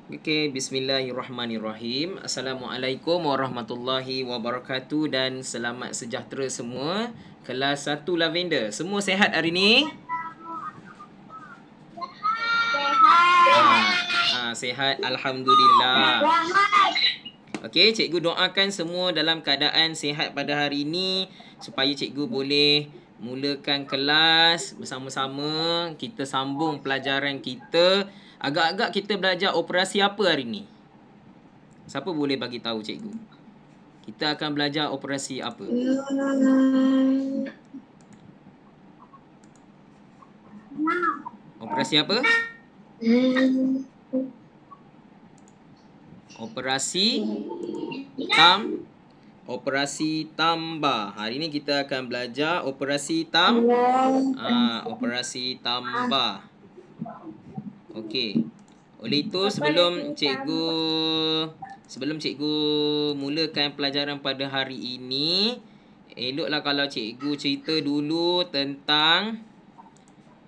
Okey, bismillahirrahmanirrahim. Assalamualaikum warahmatullahi wabarakatuh dan selamat sejahtera semua. Kelas 1 Lavender. Semua sihat hari ni? Sihat. Alhamdulillah. Okey, cikgu doakan semua dalam keadaan sihat pada hari ini supaya cikgu boleh mulakan kelas bersama-sama. Kita sambung pelajaran kita. Agak-agak kita belajar operasi apa hari ni? Siapa boleh bagi tahu cikgu? Kita akan belajar operasi apa? Operasi apa? Operasi tambah. Hari ini kita akan belajar operasi operasi tambah. Okey. Oleh itu sebelum cikgu mulakan pelajaran pada hari ini, eloklah kalau cikgu cerita dulu tentang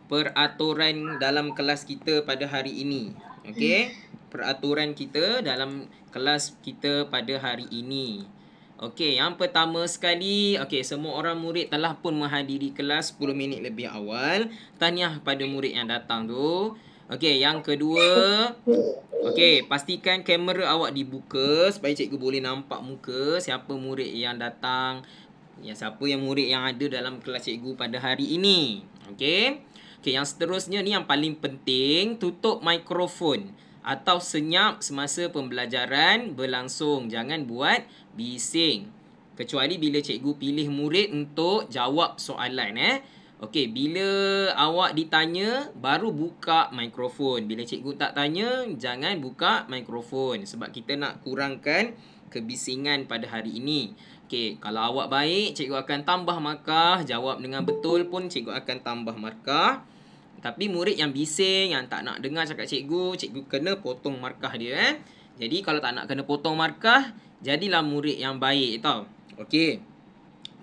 peraturan dalam kelas kita pada hari ini. Okey? Peraturan kita dalam kelas kita pada hari ini. Okey, yang pertama sekali, okey, semua orang murid telah pun menghadiri kelas 10 minit lebih awal. Tahniah pada murid yang datang tu. Okey, yang kedua, okey, pastikan kamera awak dibuka supaya cikgu boleh nampak muka siapa murid yang datang, siapa yang murid yang ada dalam kelas cikgu pada hari ini. Okey. Okey, yang seterusnya ni yang paling penting, tutup mikrofon atau senyap semasa pembelajaran berlangsung. Jangan buat bising. Kecuali bila cikgu pilih murid untuk jawab soalan Okey, bila awak ditanya baru buka mikrofon. Bila cikgu tak tanya, jangan buka mikrofon sebab kita nak kurangkan kebisingan pada hari ini. Okey, kalau awak baik, cikgu akan tambah markah. Jawab dengan betul pun cikgu akan tambah markah. Tapi murid yang bising, yang tak nak dengar cakap cikgu kena potong markah dia Jadi kalau tak nak kena potong markah, jadilah murid yang baik tau. Okey.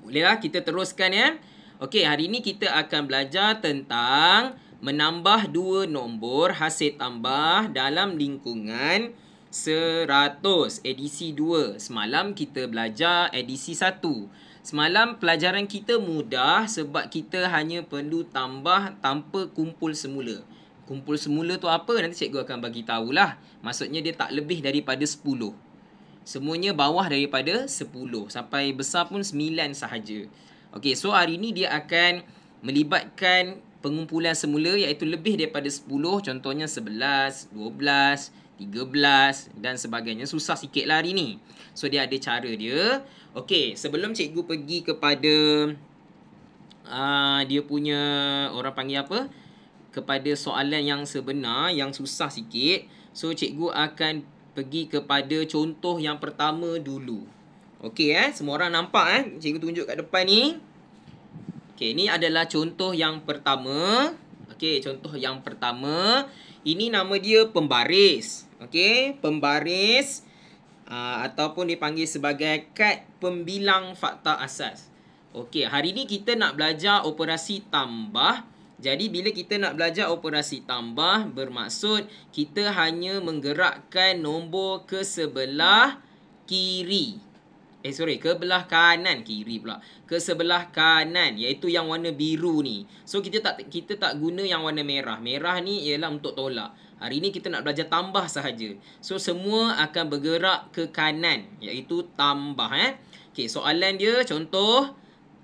Bolehlah kita teruskan Okey, hari ini kita akan belajar tentang menambah dua nombor hasil tambah dalam lingkungan 100. Edisi 2. Semalam kita belajar edisi 1. Semalam pelajaran kita mudah sebab kita hanya perlu tambah tanpa kumpul semula. Kumpul semula tu apa? Nanti cikgu akan bagi tahulah. Maksudnya dia tak lebih daripada 10. Semuanya bawah daripada 10. Sampai besar pun 9 sahaja. Okey, so hari ni dia akan melibatkan pengumpulan semula iaitu lebih daripada 10. Contohnya 11, 12, 13 dan sebagainya. Susah sikit lah hari ni. So dia ada cara dia. Okey, sebelum cikgu pergi kepada dia punya, orang panggil apa? Kepada soalan yang sebenar, yang susah sikit. So cikgu akan pergi kepada contoh yang pertama dulu. Okey semua orang nampak cikgu tunjuk kat depan ni. Okey, ni adalah contoh yang pertama. Okey, contoh yang pertama. Ini nama dia pembaris. Okey, pembaris ataupun dipanggil sebagai kad pembilang fakta asas. Okey, hari ni kita nak belajar operasi tambah. Jadi bila kita nak belajar operasi tambah, bermaksud kita hanya menggerakkan nombor ke sebelah kiri. Ke belah kanan, kiri pula. Ke sebelah kanan, iaitu yang warna biru ni. So kita tak guna yang warna merah. Merah ni ialah untuk tolak. Hari ni kita nak belajar tambah sahaja. So semua akan bergerak ke kanan, iaitu tambah Okey, soalan dia contoh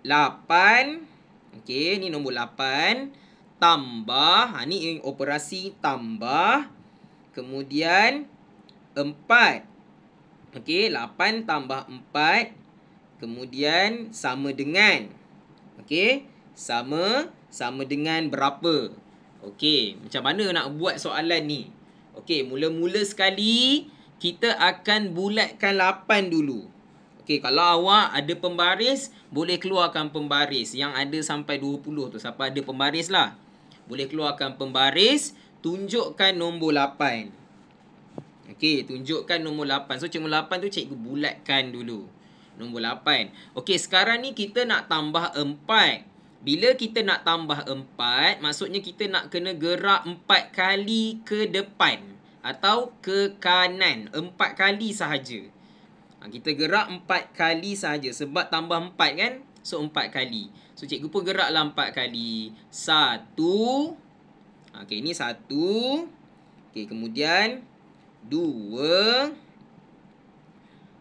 8. Okey, ni nombor 8 tambah, ni operasi tambah. Kemudian 4. Okey, 8 tambah 4. Kemudian sama dengan. Okey, sama dengan berapa? Okey, macam mana nak buat soalan ni? Okey, mula-mula sekali kita akan bulatkan 8 dulu. Okey, kalau awak ada pembaris, boleh keluarkan pembaris yang ada sampai 20 tu. Siapa ada pembaris lah. Boleh keluarkan pembaris, tunjukkan nombor 8. Okey, tunjukkan nombor 8. So, nombor 8 tu cikgu bulatkan dulu. Nombor 8. Okey, sekarang ni kita nak tambah 4. Bila kita nak tambah 4, maksudnya kita nak kena gerak 4 kali ke depan. atau ke kanan. 4 kali sahaja. Kita gerak 4 kali sahaja. Sebab tambah 4 kan? So 4 kali. So cikgu pun geraklah 4 kali. 1. Okey, ini 1. Okey, kemudian 2.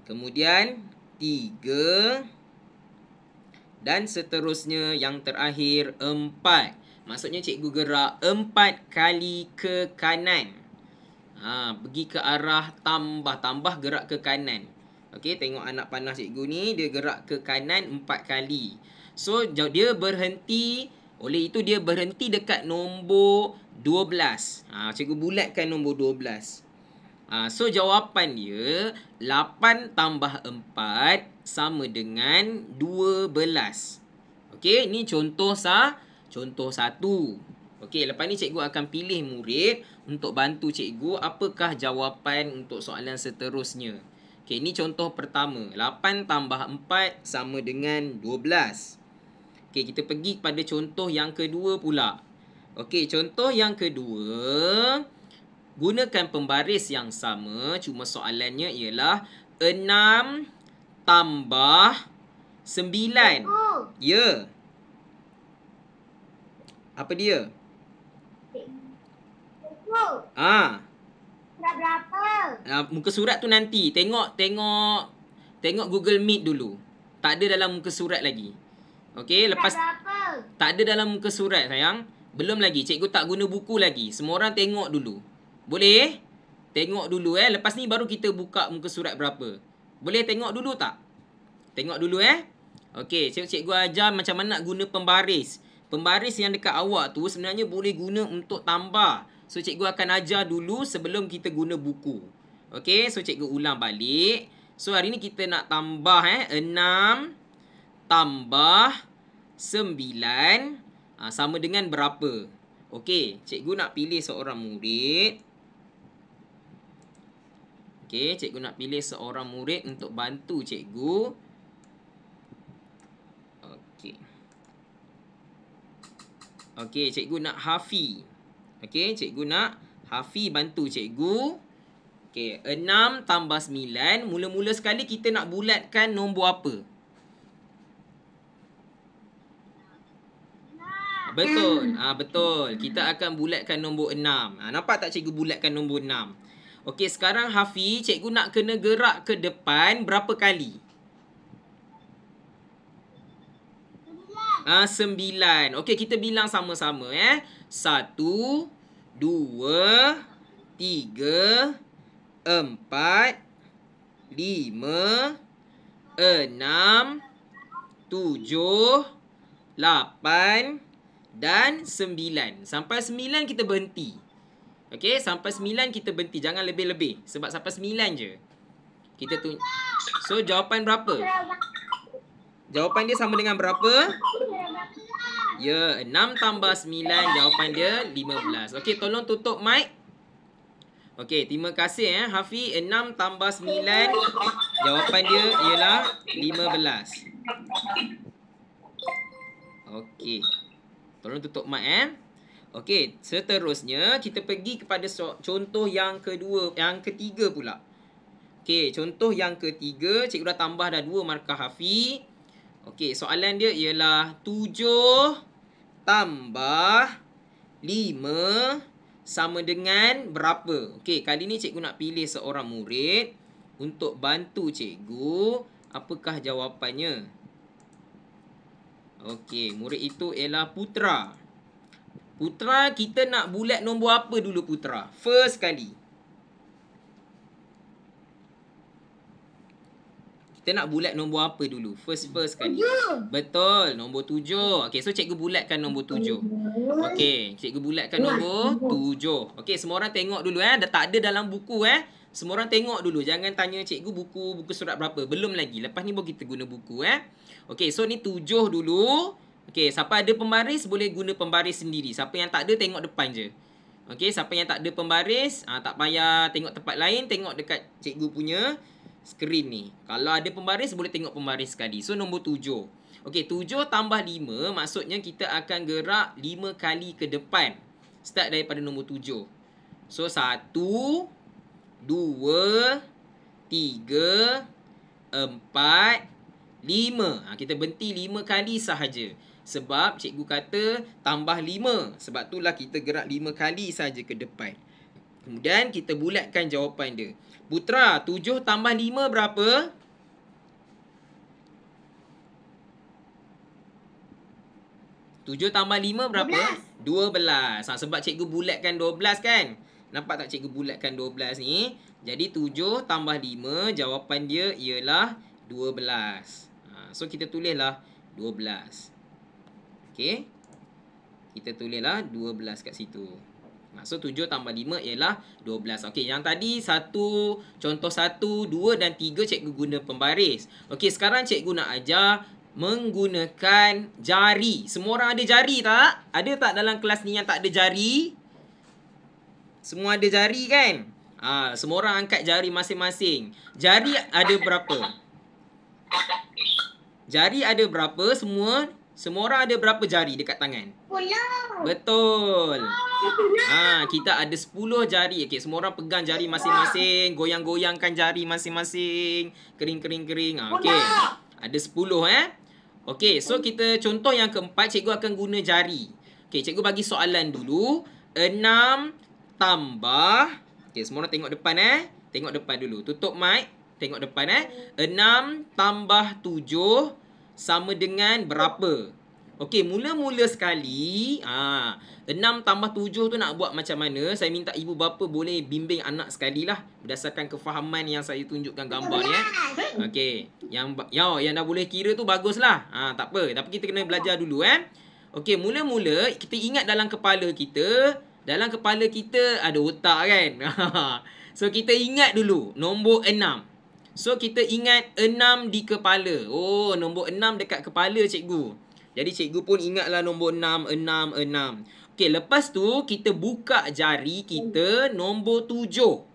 Kemudian 3. Dan seterusnya yang terakhir 4. Maksudnya cikgu gerak 4 kali ke kanan. Pergi ke arah tambah. Tambah gerak ke kanan. Okey, tengok anak panah cikgu ni. Dia gerak ke kanan 4 kali. So, dia berhenti. Oleh itu, dia berhenti dekat nombor 12. Cikgu bulatkan nombor 12. So, jawapan dia 8 tambah 4 sama dengan 12. Okey, ni contoh contoh 1. Okey, lepas ni cikgu akan pilih murid untuk bantu cikgu apakah jawapan untuk soalan seterusnya. Okey, ni contoh pertama. 8 tambah 4 sama dengan 12. Okey, kita pergi kepada contoh yang kedua pula. Okey, contoh yang kedua. Gunakan pembaris yang sama. Cuma soalannya ialah 6 tambah 9. Ya. Apa dia? Surat berapa? Muka surat tu nanti. Tengok Google Meet dulu. Tak ada dalam muka surat lagi. Okey, lepas tak ada dalam muka surat sayang. Belum lagi. Cikgu tak guna buku lagi. Semua orang tengok dulu. Boleh? Tengok dulu Lepas ni baru kita buka muka surat berapa. Boleh tengok dulu tak? Tengok dulu Okey, cikgu ajar macam mana nak guna pembaris. Pembaris yang dekat awak tu sebenarnya boleh guna untuk tambah. So, cikgu akan ajar dulu sebelum kita guna buku. Okey, so cikgu ulang balik. So, hari ni kita nak tambah 6 tambah 9 sama dengan berapa? Okey, cikgu nak pilih seorang murid. Okey, cikgu nak pilih seorang murid untuk bantu cikgu. Okey, cikgu nak Hafi. Okey, cikgu nak Hafi bantu cikgu. Okey, 6 tambah 9. Mula-mula sekali kita nak bulatkan nombor apa? Betul. Betul. Kita akan bulatkan nombor 6. Nampak tak cikgu bulatkan nombor 6? Okey, sekarang Hafi, cikgu nak kena gerak ke depan berapa kali? 9. Okey, kita bilang sama-sama 1, 2, 3, 4, 5, 6, 7, 8 dan 9. Sampai 9 kita berhenti. Okey, sampai 9 kita berhenti. Jangan lebih-lebih. Sebab sampai 9 je. Kita tu. So, jawapan berapa? Jawapan dia sama dengan berapa? Ya, 6 tambah 9. Jawapan dia 15. Okey, tolong tutup mic. Okey, terima kasih Hafi. 6 tambah 9. Jawapan dia ialah 15. Okey. Tolong tutup mic Okey, seterusnya kita pergi kepada contoh yang ketiga pula. Okey, contoh yang ketiga, cikgu dah tambah dah 2 markah Hafi. Okey, soalan dia ialah 7 tambah 5 sama dengan berapa? Okey, kali ni cikgu nak pilih seorang murid untuk bantu cikgu. Apakah jawapannya? Okey, murid itu ialah Putra. Putra, kita nak bulat nombor apa dulu Putra? First kali. Kita nak bulat nombor apa dulu? First kali. 7. Betul, nombor 7. Okey, so cikgu bulatkan nombor 7. Okey, cikgu bulatkan nombor 7. Okey, semua orang tengok dulu Dah tak ada dalam buku Semua orang tengok dulu. Jangan tanya cikgu buku surat berapa. Belum lagi. Lepas ni baru kita guna buku Okey, so ni 7 dulu. Okey, siapa ada pembaris boleh guna pembaris sendiri. Siapa yang tak ada tengok depan je. Okey, siapa yang tak ada pembaris, tak payah tengok tempat lain, tengok dekat cikgu punya skrin ni. Kalau ada pembaris, boleh tengok pembaris sekali. So, nombor 7. Okey, 7 tambah 5, maksudnya kita akan gerak 5 kali ke depan. Start daripada nombor 7. So, 1, 2, 3, 4, 5. Kita berhenti 5 kali sahaja. Sebab cikgu kata tambah 5. Sebab itulah kita gerak 5 kali sahaja ke depan. Kemudian kita bulatkan jawapan dia. Putra, 7 tambah 5 berapa? 7 tambah 5 berapa? 12. Sebab cikgu bulatkan 12 kan? Nampak tak cikgu bulatkan 12 ni? Jadi 7 tambah 5, jawapan dia ialah 12. So kita tulislah 12. Okey. Kita tulislah 12 kat situ. So 7 tambah 5 ialah 12. Okey, yang tadi contoh 1, 2 dan 3 cikgu guna pembaris. Okey, sekarang cikgu nak ajar menggunakan jari. Semua orang ada jari tak? Ada tak dalam kelas ni yang tak ada jari? Semua ada jari kan? Semua orang angkat jari masing-masing. Jari ada berapa? Jari ada berapa semua? Semua orang ada berapa jari dekat tangan? 10. Betul. Kita ada 10 jari. Okey, semua orang pegang jari masing-masing, goyang-goyangkan jari masing-masing. Kering. Okey. Ada 10 Okey, so kita contoh yang keempat, cikgu akan guna jari. Okey, cikgu bagi soalan dulu. 6 tambah, okey, semua orang tengok depan Tengok depan dulu. Tutup mic. Tengok depan 6 tambah 7 sama dengan berapa? Okey, mula-mula sekali 6 tambah 7 tu nak buat macam mana? Saya minta ibu bapa boleh bimbing anak sekali lah berdasarkan kefahaman yang saya tunjukkan gambar ni Okey, yang dah boleh kira tu baguslah. Tak apa, tapi kita kena belajar dulu Okey, mula-mula kita ingat dalam kepala kita ada otak kan. So kita ingat dulu nombor 6. So kita ingat 6 di kepala. Oh, nombor 6 dekat kepala cikgu. Jadi cikgu pun ingatlah nombor 6. Okey, lepas tu kita buka jari kita nombor 7.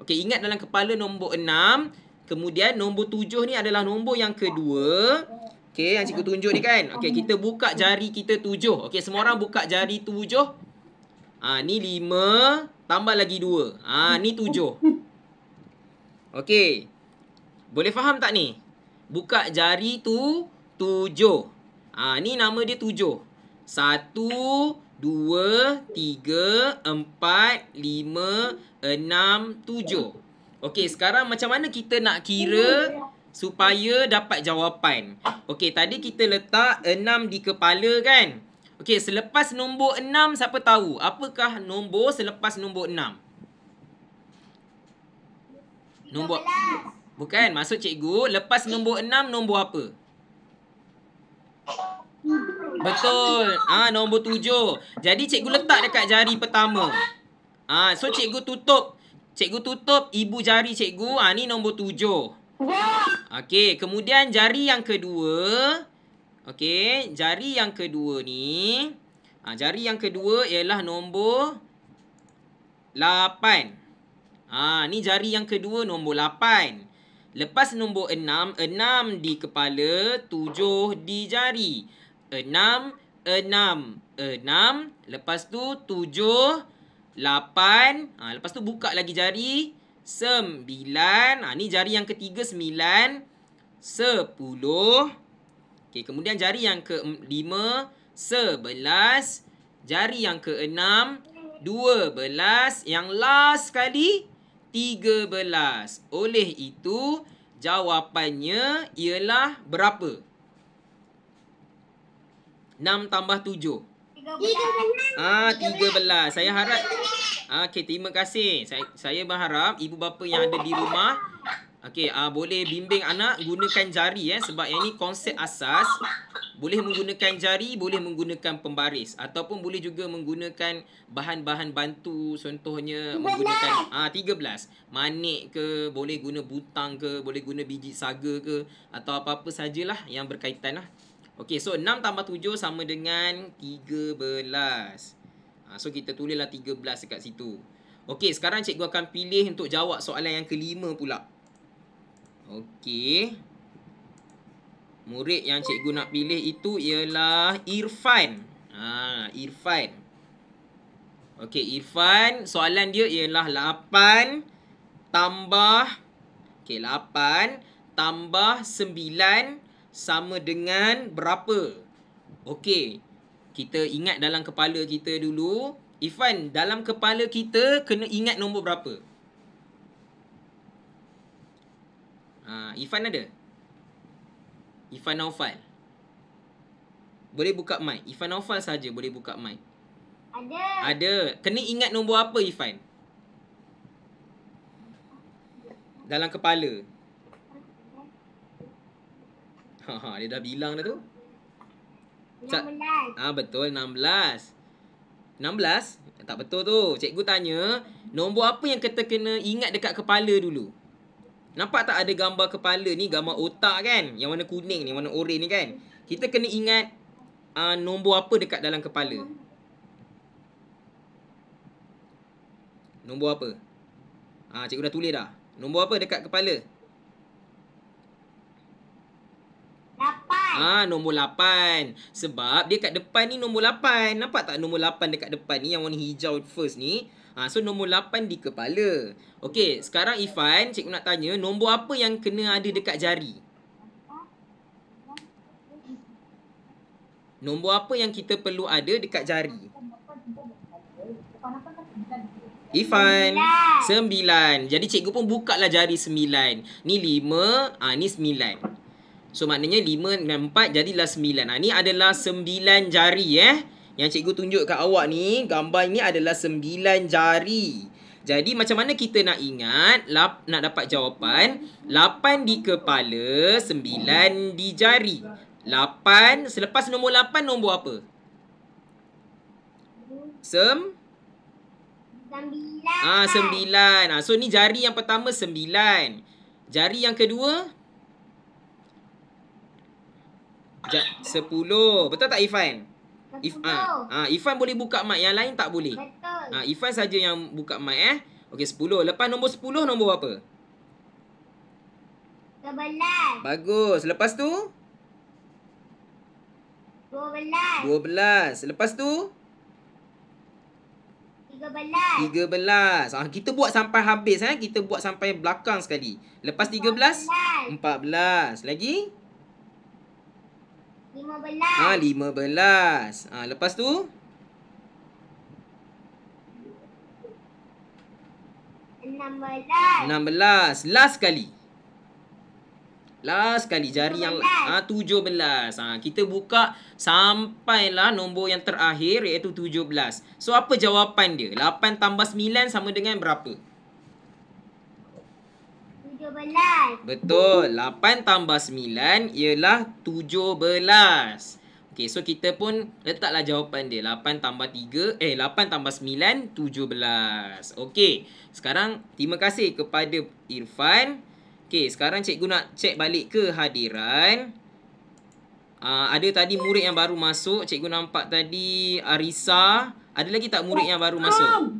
Okey, ingat dalam kepala nombor 6. Kemudian nombor 7 ni adalah nombor yang kedua. Okey, yang cikgu tunjuk ni kan. Okey, kita buka jari kita 7. Okey, semua orang buka jari 7. Ni 5 tambah lagi 2. Ni 7. Okey. Boleh faham tak ni? Buka jari tu 7. Ni nama dia 7. 1, 2, 3, 4, 5, 6, 7. Okey, sekarang macam mana kita nak kira supaya dapat jawapan? Okey, tadi kita letak 6 di kepala kan? Okey, selepas nombor 6 siapa tahu? Apakah nombor selepas nombor 6? Nombor 12. Bukan, maksud cikgu lepas nombor 6 nombor apa? Betul. Nombor 7. Jadi cikgu letak dekat jari pertama. So cikgu tutup. Cikgu tutup ibu jari cikgu. Ni nombor 7. Okey, kemudian jari yang kedua. Okey, jari yang kedua ni. Jari yang kedua ialah nombor 8. Ni jari yang kedua nombor 8. Lepas nombor 6, 6 di kepala, 7 di jari. 6, 6, 6. Lepas tu 7, 8. Lepas tu buka lagi jari. 9. Ni jari yang ketiga 9, 10. Okey, kemudian jari yang ke-5, 11. Jari yang ke-6, 12. Yang last sekali, 13. Oleh itu, jawapannya ialah berapa? 6 tambah 7. 13. Saya harap. Okey, terima kasih. Saya berharap ibu bapa yang ada di rumah boleh bimbing anak gunakan jari sebab yang ni konsep asas. Boleh menggunakan jari, boleh menggunakan pembaris ataupun boleh juga menggunakan bahan-bahan bantu, contohnya menggunakan 13. Manik ke, boleh guna butang ke, boleh guna biji saga ke atau apa-apa sajalah yang berkaitan lah. Okey, so 6 tambah 7 sama dengan 13. So kita tulislah 13 dekat situ. Okey, sekarang cikgu akan pilih untuk jawab soalan yang kelima pula. Okey. Murid yang cikgu nak pilih itu ialah Irfan. Irfan. Okey, Irfan, soalan dia ialah 8 tambah, okey, 8 tambah 9 sama dengan berapa? Okey, kita ingat dalam kepala kita dulu. Ifan, dalam kepala kita kena ingat nombor berapa? Ifan ada? Ifan Naufal. Boleh buka mic. Ifan Naufal saja boleh buka mic. Ada. Ada. Kena ingat nombor apa, Ifan? Dalam kepala. Dia dah bilang dah tu. 16. Betul, 16. 16? Tak betul tu. Cikgu tanya, nombor apa yang kita kena ingat dekat kepala dulu? Nampak tak ada gambar kepala ni, gambar otak kan? Yang warna kuning ni, warna oranye ni kan? Kita kena ingat nombor apa dekat dalam kepala? Nombor apa? Cikgu dah tulis dah. Nombor apa dekat kepala? 8. Nombor 8. Sebab dia kat depan ni nombor 8. Nampak tak nombor 8 dekat depan ni yang warna hijau first ni? So nombor 8 di kepala. Okey, sekarang Ifan, cikgu nak tanya, nombor apa yang kena ada dekat jari? Nombor apa yang kita perlu ada dekat jari? Ifan, 9. Jadi cikgu pun buka lah jari 9. Ni 5, ni 9. So maknanya 5 dengan 4 jadilah 9. Ni adalah 9 jari Yang cikgu tunjuk kat awak ni, gambar ni adalah 9 jari. Jadi macam mana kita nak ingat, nak dapat jawapan? 8 di kepala, 9 di jari. 8, selepas nombor 8 nombor apa? 9. 9. So ni jari yang pertama 9. Jari yang kedua 10. Betul tak Ifan? Ifan boleh buka mic, yang lain tak boleh. Betul. Ifan saja yang buka mic Okey, 10. Lepas nombor 10 nombor apa? 12. Bagus. Lepas tu 12. 12. Lepas tu 13. Kita buat sampai habis Kita buat sampai belakang sekali. Lepas 13 14. Lagi 15. 15. Lepas tu 16. Last sekali jari 17. yang 17. Kita buka sampailah nombor yang terakhir iaitu 17. So apa jawapan dia? 8 tambah 9 sama dengan berapa? 17. Betul. 8 tambah 9 ialah 17. Okey, so kita pun letaklah jawapan dia. 8 tambah 8 tambah 9, 17. Okey, sekarang terima kasih kepada Irfan. Okey, sekarang cikgu nak cek balik kehadiran. Ada tadi murid yang baru masuk. Cikgu nampak tadi Arisa. Ada lagi tak murid yang baru masuk?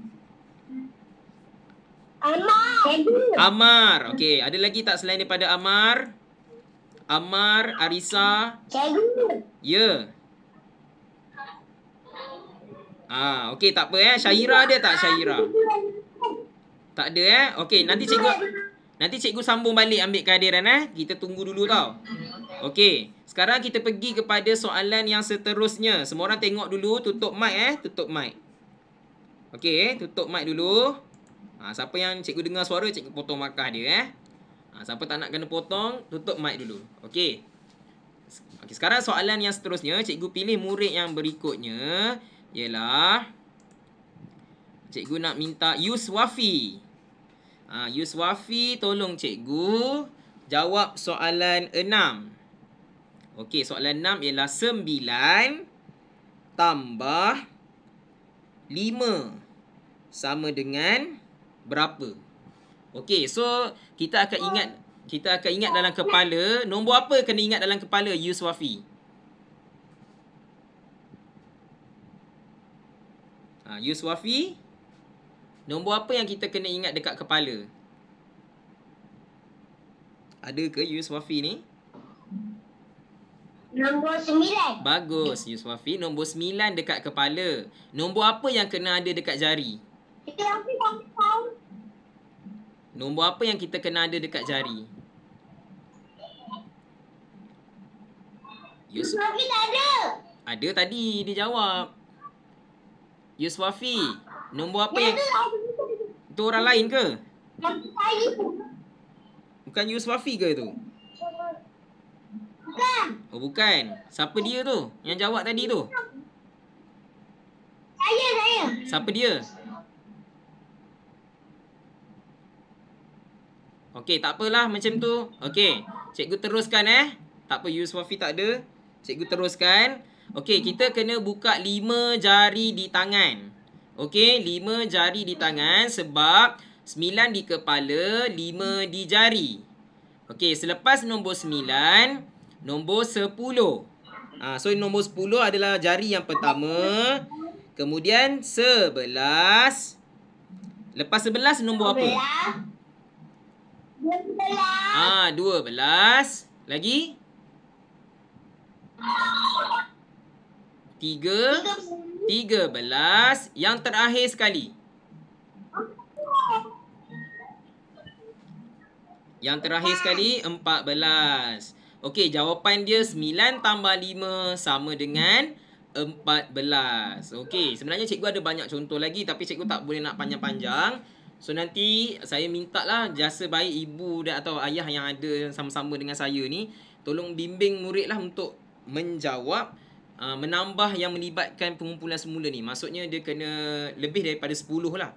Amar. Okey, ada lagi tak selain daripada Amar? Amar, Arisa. Ya. Okey, tak apa Syaira ada tak Syaira? Tak ada Okey, nanti cikgu sambung balik ambil kehadiran Kita tunggu dulu tau. Okey, sekarang kita pergi kepada soalan yang seterusnya. Semua orang tengok dulu, tutup mic tutup mic. Okey, tutup mic dulu. Siapa yang cikgu dengar suara, cikgu potong markah dia siapa tak nak kena potong, tutup mic dulu. Okey. Okey, sekarang soalan yang seterusnya, cikgu pilih murid yang berikutnya ialah cikgu nak minta Yuswafi. Yuswafi, tolong cikgu jawab soalan 6. Okey, soalan 6 ialah 9 tambah 5 sama dengan berapa? Okey, so kita akan ingat dalam kepala. Nombor apa kena ingat dalam kepala Yuswafi? Yuswafi, nombor apa yang kita kena ingat dekat kepala? Ada ke Yuswafi ni? Nombor 9. Bagus Yuswafi, nombor 9 dekat kepala. Nombor apa yang kena ada dekat jari? Nombor apa yang kita kena ada dekat jari? Tapi tak ada. Ada tadi dia jawab. Yuswafi, nombor apa Dia yang... tu Itu orang lain ke? saya. Bukan Yuswafi ke tu? Bukan. Oh bukan. Siapa dia tu? Yang jawab tadi tu? Saya. Siapa dia? Okey, tak apalah macam tu. Okey, cikgu teruskan Tak apa, Yuswafi tak ada. Cikgu teruskan. Okey, kita kena buka 5 jari di tangan. Okey, 5 jari di tangan sebab 9 di kepala, 5 di jari. Okey, selepas nombor 9, nombor 10. So nombor 10 adalah jari yang pertama. Kemudian 11. Lepas 11 nombor apa? 12. Lagi? 13. Yang terakhir sekali. Yang terakhir sekali 14. Okey, jawapan dia 9 tambah 5 sama dengan 14. Okey, sebenarnya cikgu ada banyak contoh lagi tapi cikgu tak boleh nak panjang-panjang. So nanti saya mintalah jasa baik ibu dan atau ayah yang ada sama-sama dengan saya ni tolong bimbing murid lah untuk menjawab menambah yang melibatkan pengumpulan semula ni. Maksudnya dia kena lebih daripada 10 lah.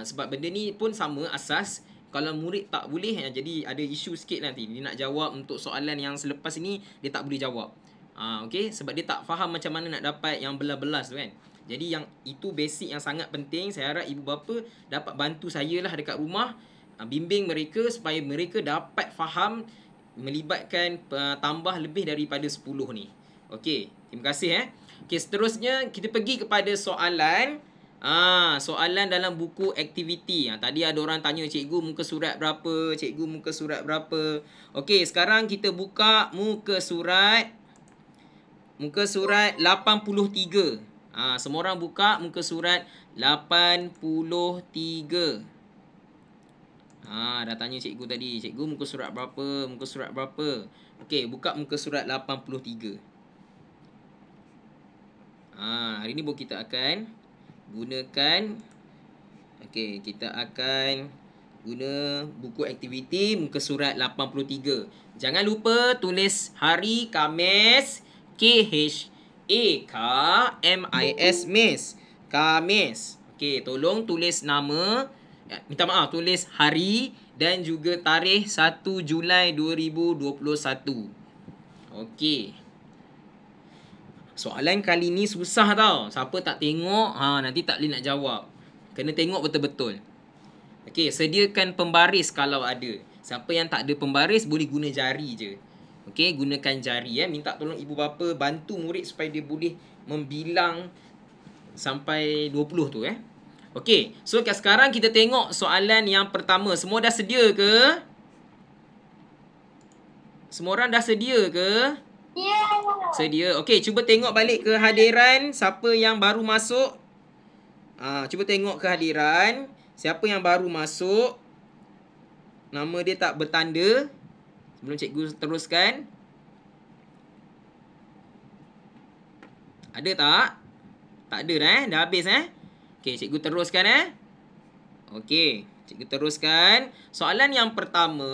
Sebab benda ni pun sama asas. Kalau murid tak boleh, jadi ada isu sikit nanti. Dia nak jawab untuk soalan yang selepas ni, dia tak boleh jawab. Okay? Sebab dia tak faham macam mana nak dapat yang belas-belas tu kan. Jadi yang itu basic yang sangat penting. Saya harap ibu bapa dapat bantu saya lah dekat rumah. Bimbing mereka supaya mereka dapat faham melibatkan tambah lebih daripada 10 ni. Okey, terima kasih Okey, seterusnya kita pergi kepada soalan. Soalan dalam buku aktiviti. Tadi ada orang tanya, cikgu muka surat berapa? Cikgu muka surat berapa? Okey, sekarang kita buka muka surat 83. Semua orang buka muka surat 83. Dah tanya cikgu tadi. Cikgu muka surat berapa? Muka surat berapa? Okey, buka muka surat 83. Hari ni kita akan gunakan. Okey, kita akan guna buku aktiviti muka surat 83. Jangan lupa tulis hari Khamis, KHAMIS, Miss. Khamis. Okey, tolong tulis nama, minta maaf, tulis hari dan juga tarikh 1 Julai 2021. Okey. Soalan kali ni susah tau. Siapa tak tengok, nanti tak boleh nak jawab. Kena tengok betul-betul. Okey, sediakan pembaris kalau ada. Siapa yang tak ada pembaris boleh guna jari je. Okey, gunakan jari Minta tolong ibu bapa bantu murid supaya dia boleh membilang sampai 20 tu Okey, so sekarang kita tengok soalan yang pertama. Semua dah sedia ke? Semua orang dah sedia ke? Sedia. Okey, cuba tengok balik kehadiran siapa yang baru masuk. Cuba tengok kehadiran siapa yang baru masuk. Nama dia tak bertanda. Sebelum cikgu teruskan. Ada tak? Tak ada dah Dah habis Okey, cikgu teruskan Okey, cikgu teruskan. Soalan yang pertama.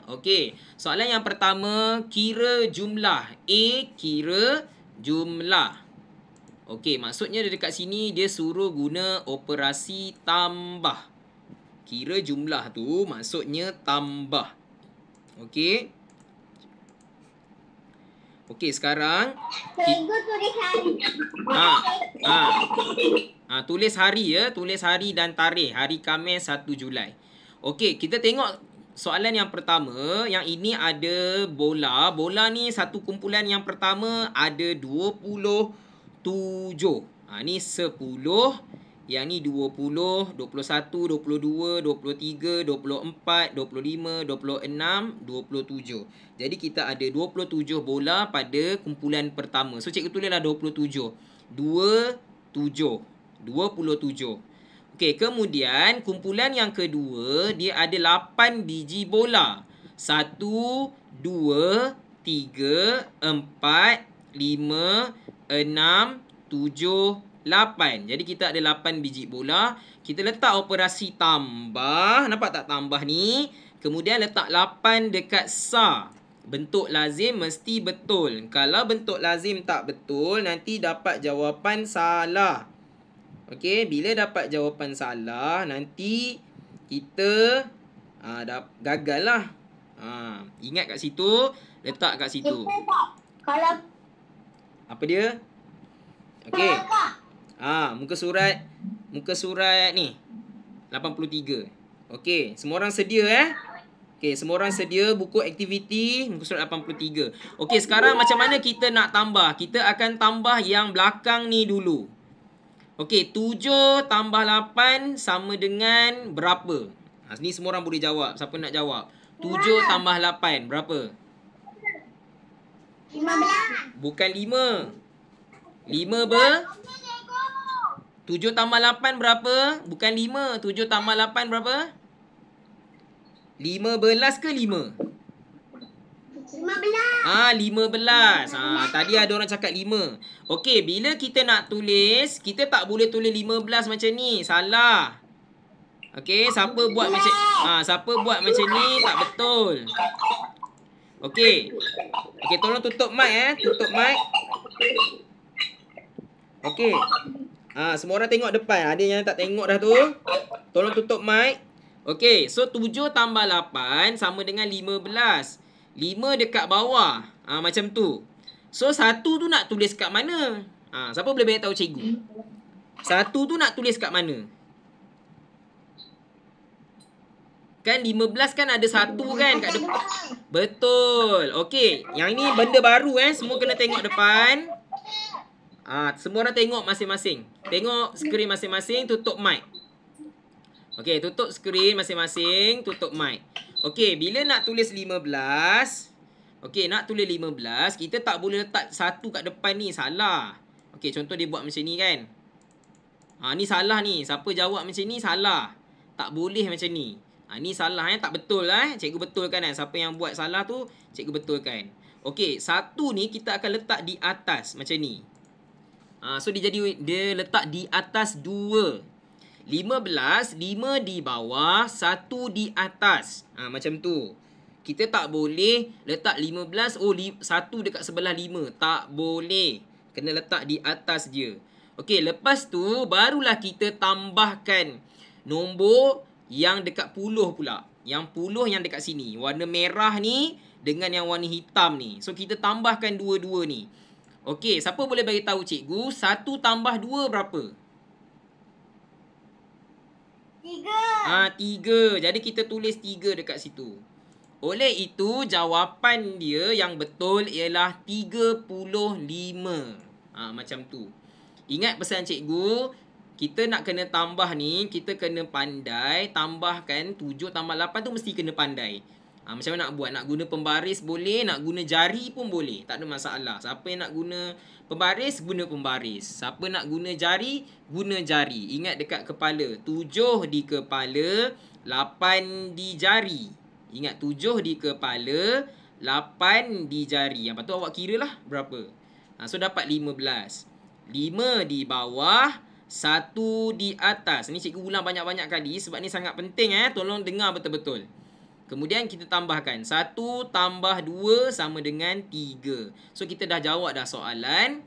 Okey, soalan yang pertama, kira jumlah. A, kira jumlah. Okey, maksudnya dekat sini dia suruh guna operasi tambah. Kira jumlah tu maksudnya tambah. Okey. Okey, sekarang Cikgu tulis hari. Tulis hari tulis hari dan tarikh. Hari Khamis 1 Julai. Okey, kita tengok soalan yang pertama. Yang ini ada bola. Bola ni satu kumpulan yang pertama ada 27. Ni 10. Yang ni 20, 21, 22, 23, 24, 25, 26, 27. Jadi kita ada 27 bola pada kumpulan pertama. So cikgu tulislah 27. 27. Okey, kemudian kumpulan yang kedua dia ada 8 biji bola. 1, 2, 3, 4, 5, 6, 7, 8. Jadi kita ada 8 biji bola. Kita letak operasi tambah. Nampak tak tambah ni? Kemudian letak 8 dekat sar. Bentuk lazim mesti betul. Kalau bentuk lazim tak betul, nanti dapat jawapan salah. Okey, bila dapat jawapan salah, nanti kita gagal lah. Ingat kat situ, letak kat situ. Kalau Apa dia? Okey. Muka surat ni 83. Okey, semua orang sedia Okey, semua orang sedia buku aktiviti muka surat 83. Okey, sekarang macam mana kita nak tambah? Kita akan tambah yang belakang ni dulu. Okey, 7 tambah 8 sama dengan berapa? Ni semua orang boleh jawab. Siapa nak jawab? 7 tambah 8 berapa? 15. Bukan 5. 5 ber? 7 tambah 8 berapa? Bukan 5. 7 tambah 8 berapa? 15 ke 5? 15. 15. Tadi ada orang cakap 5. Okey, bila kita nak tulis, kita tak boleh tulis 15 macam ni. Salah. Okey, siapa buat macam ni tak betul. Okey. Okey, tolong tutup mic tutup mic. Okey. Semua orang tengok depan. Ada yang tak tengok dah tu. Tolong tutup mic. Okey, so 7 tambah 8 sama dengan 15. 5 dekat bawah. Macam tu. So 1 tu nak tulis kat mana? Siapa boleh beritahu cikgu? 1 tu nak tulis kat mana? Kan 15 kan ada 1 kan kat depan. Betul. Okey, yang ni benda baru semua kena tengok depan. Semua orang tengok masing-masing. Tengok skrin masing-masing, tutup mic. Okey, tutup skrin masing-masing, tutup mic. Okey, bila nak tulis 15, nak tulis 15, kita tak boleh letak 1 kat depan ni, salah. Okey, contoh dia buat macam ni kan. Ni salah ni. Siapa jawab macam ni salah. Tak boleh macam ni. Ni salah tak betul Cikgu betulkan Siapa yang buat salah tu, cikgu betulkan. Okey, 1 ni kita akan letak di atas macam ni. So dia letak di atas 2. 15, 5 di bawah, 1 di atas. Macam tu. Kita tak boleh letak 15, 1 dekat sebelah 5. Tak boleh. Kena letak di atas dia. Okey, lepas tu barulah kita tambahkan nombor yang dekat puluh pula. Yang puluh yang dekat sini. Warna merah ni dengan yang warna hitam ni. So kita tambahkan dua-dua ni. Okey, siapa boleh bagi tahu cikgu 1 tambah 2 berapa? 3. 3. Jadi kita tulis 3 dekat situ. Oleh itu jawapan dia yang betul ialah 35. Macam tu. Ingat pesan cikgu, kita nak kena tambah ni, kita kena pandai tambahkan 7 tambah 8 tu mesti kena pandai. Macam mana nak buat? Nak guna pembaris boleh, nak guna jari pun boleh. Tak ada masalah. Siapa yang nak guna pembaris, guna pembaris. Siapa nak guna jari, guna jari. Ingat dekat kepala. 7 di kepala, 8 di jari. Ingat 7 di kepala, 8 di jari. Lepas tu awak kira lah berapa. So dapat 15. 5 di bawah, 1 di atas. Ni cikgu ulang banyak-banyak kali sebab ni sangat penting Tolong dengar betul-betul. Kemudian kita tambahkan 1 tambah 2 sama dengan 3. So kita dah jawab dah soalan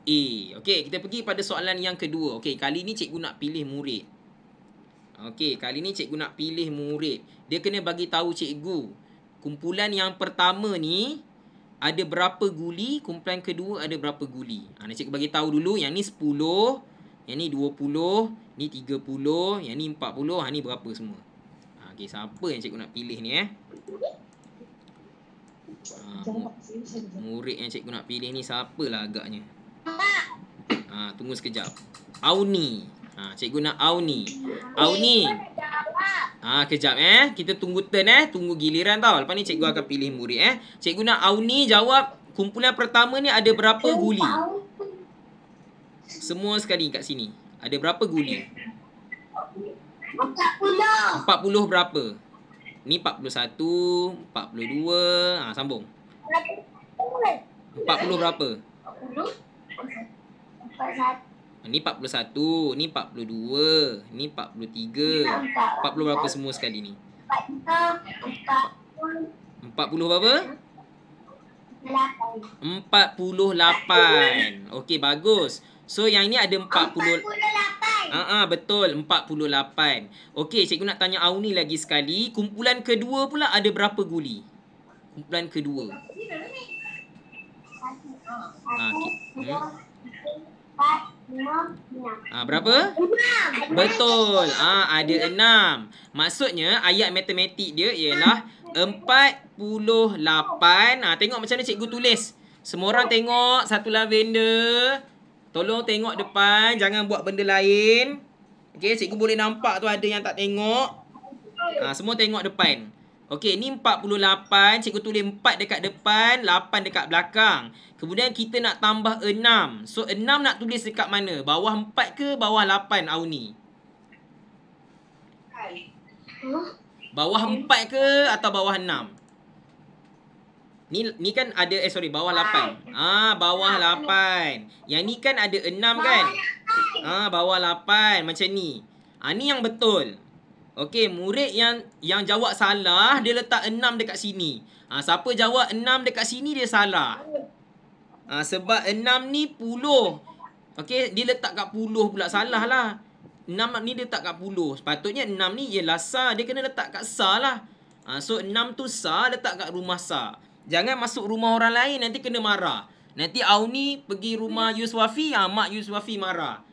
A. Okey, kita pergi pada soalan yang kedua. Okey, kali ni cikgu nak pilih murid. Okey, kali ni cikgu nak pilih murid. Dia kena bagi tahu cikgu. Kumpulan yang pertama ni ada berapa guli, kumpulan kedua ada berapa guli. Cikgu bagi tahu dulu, yang ni 10, yang ni 20, ni 30, yang ni 40, ni berapa semua. Okey, siapa yang cikgu nak pilih ni murid yang cikgu nak pilih ni siapalah agaknya. Tunggu sekejap. Auni. Cikgu nak Auni. Auni. Kejap kita tunggu turn tunggu giliran tau. Lepas ni cikgu akan pilih murid Cikgu nak Auni jawab kumpulan pertama ni ada berapa guli? Semua sekali kat sini. Ada berapa guli? 40. 40 berapa? Ni 41, 42. Ha, sambung. 40 berapa? 41. Ni 41, ni 42, ni 43. 40 berapa semua sekali ni? 40 berapa? 48. Okey, bagus. So yang ni ada 40. 48. Betul, 48. Okey, cikgu nak tanya Auni lagi sekali. Kumpulan kedua pula ada berapa guli? Kumpulan kedua. Berapa? 6. Betul. Ada 6. Maksudnya ayat matematik dia ialah 48. Tengok macam mana cikgu tulis. Semua orang tengok satu lavender. Tolong tengok depan, jangan buat benda lain. Okey, cikgu boleh nampak tu ada yang tak tengok. Semua tengok depan. Okey, ni 48. Cikgu tulis 4 dekat depan, 8 dekat belakang. Kemudian kita nak tambah 6. So, 6 nak tulis dekat mana? Bawah 4 ke bawah 8, Auni? Bawah 4 ke atau bawah 6? Ni kan ada, bawah 8. Bawah 8. Yang ni kan ada 6 kan? Bawah 8. Macam ni. Ni yang betul. Okey, murid yang jawab salah, dia letak 6 dekat sini. Siapa jawab 6 dekat sini, dia salah. Sebab 6 ni puluh. Okey, dia letak kat puluh pula. Salah lah. 6 ni dia letak kat puluh. Sepatutnya 6 ni ialah sa. Dia kena letak kat sa lah. So, 6 tu sa, letak kat rumah sa. Jangan masuk rumah orang lain, nanti kena marah. Nanti Auni pergi rumah Yuswafi, mak Yuswafi marah.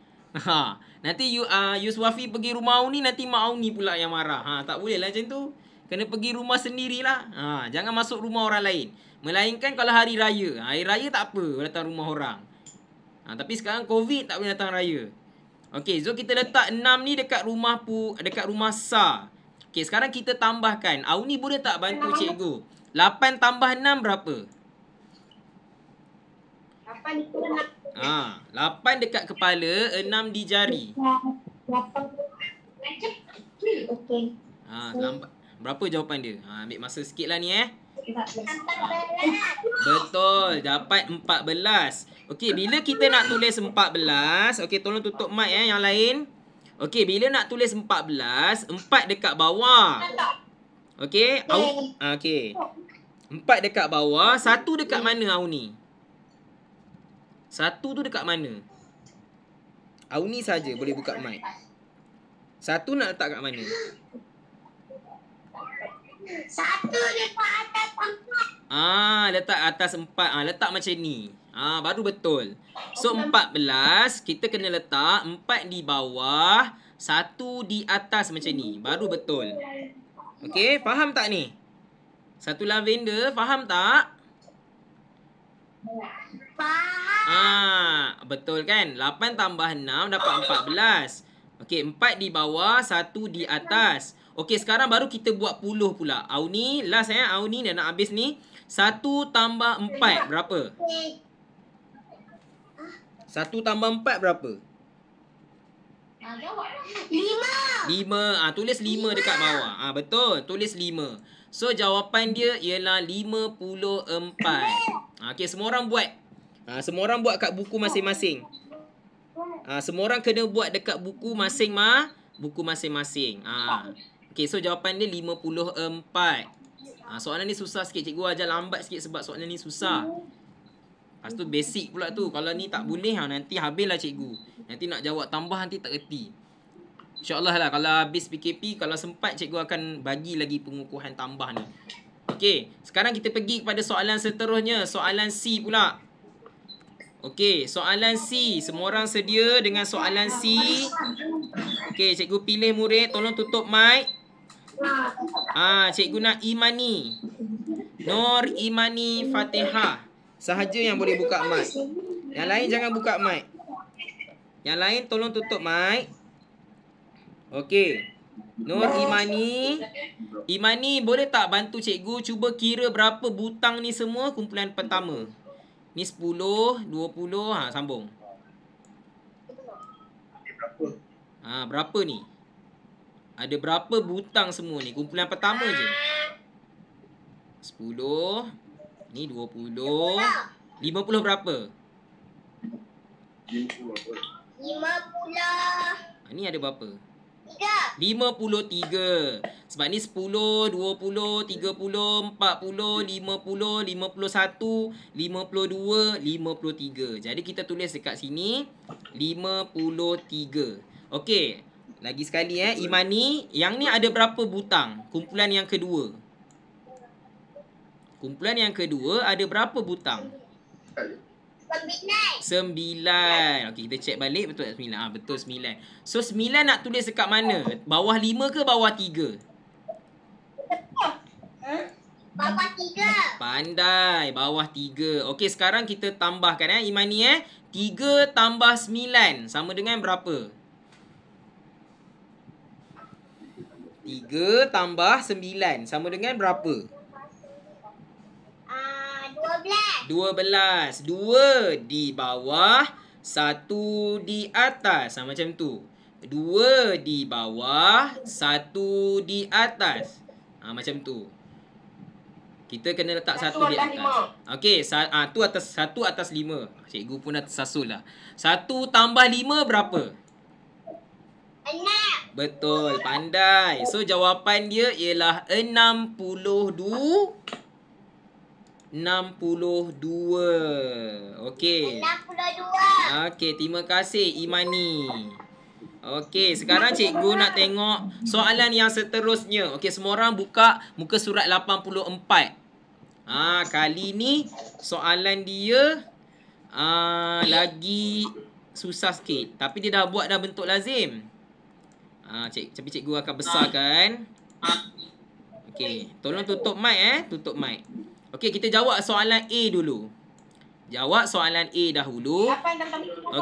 Nanti Yuswafi pergi rumah Auni, nanti mak Auni pula yang marah. Tak boleh lah macam tu. Kena pergi rumah sendirilah. Jangan masuk rumah orang lain. Melainkan kalau hari raya. Hari raya tak apa datang rumah orang. Tapi sekarang COVID tak boleh datang raya. Okey, so kita letak 6 ni dekat rumah sa. Okey, sekarang kita tambahkan. Auni boleh tak bantu cikgu? 8 tambah 6 berapa? 8 dekat kepala, 6 di jari. Okey. Berapa jawapan dia? Ambil masa sikit lah ni Betul, dapat 14. Okey, bila kita nak tulis 14, okey, tolong tutup mic yang lain. Okey, bila nak tulis 14, 4 dekat bawah. Okey, okey. 4 dekat bawah, 1 dekat mana Auni? 1 tu dekat mana? Auni saja boleh buka mic. 1 nak letak kat mana? 1 dekat atas 4. Letak atas 4. Letak macam ni. Baru betul. So, 14, kita kena letak 4 di bawah, 1 di atas macam ni. Baru betul. Okey, faham tak ni? Satu lavender, faham tak? Faham. Betul kan? 8 tambah 6 dapat 14. Okey, 4 di bawah, 1 di atas. Okey, sekarang baru kita buat puluh pula. Auni, last Auni dah nak habis ni. 1 tambah 4 berapa? 1 tambah 4 berapa? 5. Tulis 5 dekat bawah. Betul, tulis 5. So, jawapan dia ialah 54. Okey, semua orang buat. Semua orang buat kat buku masing-masing. Semua orang kena buat dekat buku masing-masing. Okey, so jawapan dia 54. Soalan ni susah sikit. Cikgu ajar lambat sikit sebab soalan ni susah. Lepas tu basic pula tu. Kalau ni tak boleh, nanti habislah cikgu. Nanti nak jawab tambah nanti tak reti. InsyaAllah lah, kalau habis PKP, kalau sempat, cikgu akan bagi lagi pengukuhan tambah ni. Okey, sekarang kita pergi kepada soalan seterusnya. Soalan C pula. Okey, soalan C. Semua orang sedia dengan soalan C? Okey, cikgu pilih murid. Tolong tutup mic. Cikgu nak Imani. Nur Imani Fatihah. Sahaja yang boleh buka mic. Yang lain jangan buka mic. Yang lain tolong tutup mic. Okey. Nur Imani. Imani, boleh tak bantu cikgu cuba kira berapa butang ni semua kumpulan pertama? Ni 10, 20, sambung. Berapa ni? Ada berapa butang semua ni? Kumpulan pertama je. 10. Ni 20. 50 berapa? 50. Ni ada berapa? 3. 53. Sebab ni 10, 20, 30, 40, 50, 51, 52, 53. Jadi kita tulis dekat sini 53. Okey. Lagi sekali Imani, yang ni ada berapa butang? Kumpulan yang kedua. Kumpulan yang kedua ada berapa butang? 9. Okey, kita check balik betul tak 9? Betul 9. So 9 nak tulis dekat mana? Bawah 5 ke bawah 3? Bawah 3. Pandai, bawah 3. Okey, sekarang kita tambahkan Imani 3 tambah 9 sama dengan berapa? 3 tambah 9 sama dengan berapa? 12. 2 di bawah, 1 di atas. Macam tu. 2 di bawah, 1 di atas. Macam tu. Kita kena letak 1 di atas. Okey, tu atas 1 atas 5. Cikgu pun dah tersasul lah. 1 tambah 5 berapa? 6. Betul, pandai. So jawapan dia ialah 62. Okey. 62. Okey, terima kasih Imani. Okey, sekarang cikgu nak tengok soalan yang seterusnya. Okey, semua orang buka muka surat 84. Kali ni soalan dia lagi susah sikit. Tapi dia dah buat dah bentuk lazim. Tapi cikgu akan besarkan. Okey, tolong tutup mic tutup mic. Okey, kita jawab soalan A dulu. Jawab soalan A dahulu.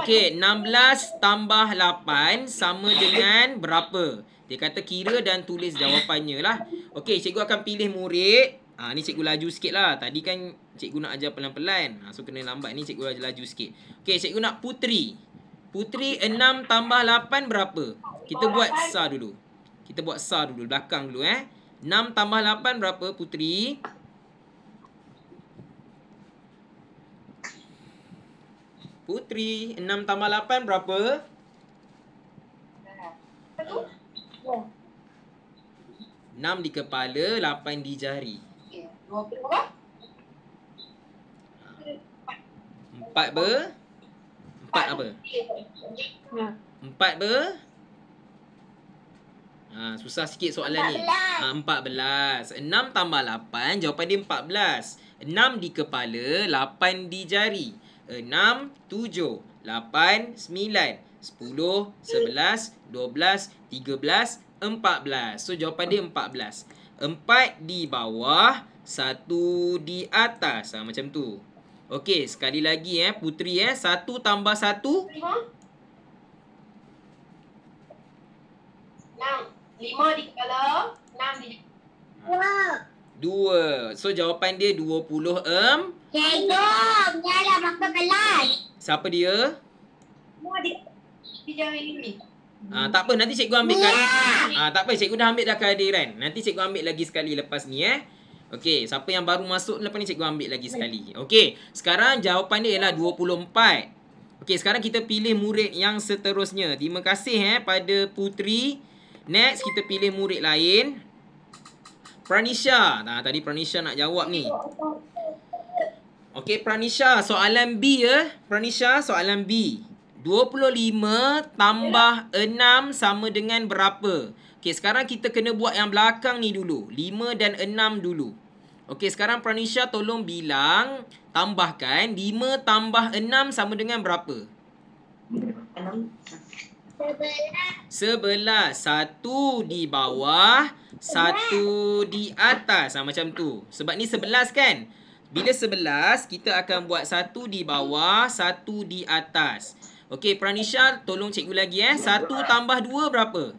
Okey, 16 tambah 8 sama dengan berapa? Dia kata kira dan tulis jawapannya lah. Okey, cikgu akan pilih murid. Ni cikgu laju sikit lah. Tadi kan cikgu nak ajar pelan-pelan. So, kena lambat ni cikgu laju sikit. Okey, cikgu nak Putri. Putri 6 tambah 8 berapa? Kita buat SAR dulu. Kita buat SAR dulu. Belakang dulu 6 tambah 8 berapa Putri? Putri, 6 tambah 8 berapa? 6 di kepala, 8 di jari. 4 ber? 4 apa? 4 ber? Susah sikit soalan ni. 14. 6 tambah 8, jawapan dia 14. 6 di kepala, 8 di jari. 6, 7, 8, 9, 10, 11, 12, 13, 14. So, jawapan dia 14. 4 di bawah, 1 di atas. Macam tu. Okey, sekali lagi Putri 1 tambah 1. 5 di kepala, 6 di 2. So, jawapan dia 20. Cikgu, nyala berapa kelas? Siapa dia? semua di jari ni. Tak apa, nanti cikgu ambilkan. Tak apa, cikgu dah ambil dah kehadiran. Nanti cikgu ambil lagi sekali lepas ni Okey, siapa yang baru masuk lepas ni cikgu ambil lagi sekali. Okey, sekarang jawapan dia ialah 24. Okey, sekarang kita pilih murid yang seterusnya. Terima kasih pada Putri. Next, kita pilih murid lain. Pranisha. Tadi Pranisha nak jawab ni. Okey, Pranisha, soalan B Pranisha, soalan B. 25 tambah 6 sama dengan berapa? Okey, sekarang kita kena buat yang belakang ni dulu. 5 dan 6 dulu. Okey, sekarang Pranisha tolong bilang, tambahkan 5 tambah 6 sama dengan berapa? 11. 1 di bawah, 1 di atas. Macam tu. Sebab ni 11 kan? Bila 11, kita akan buat 1 di bawah, 1 di atas. Okey, Pranisha, tolong cikgu lagi 1 tambah 2 berapa?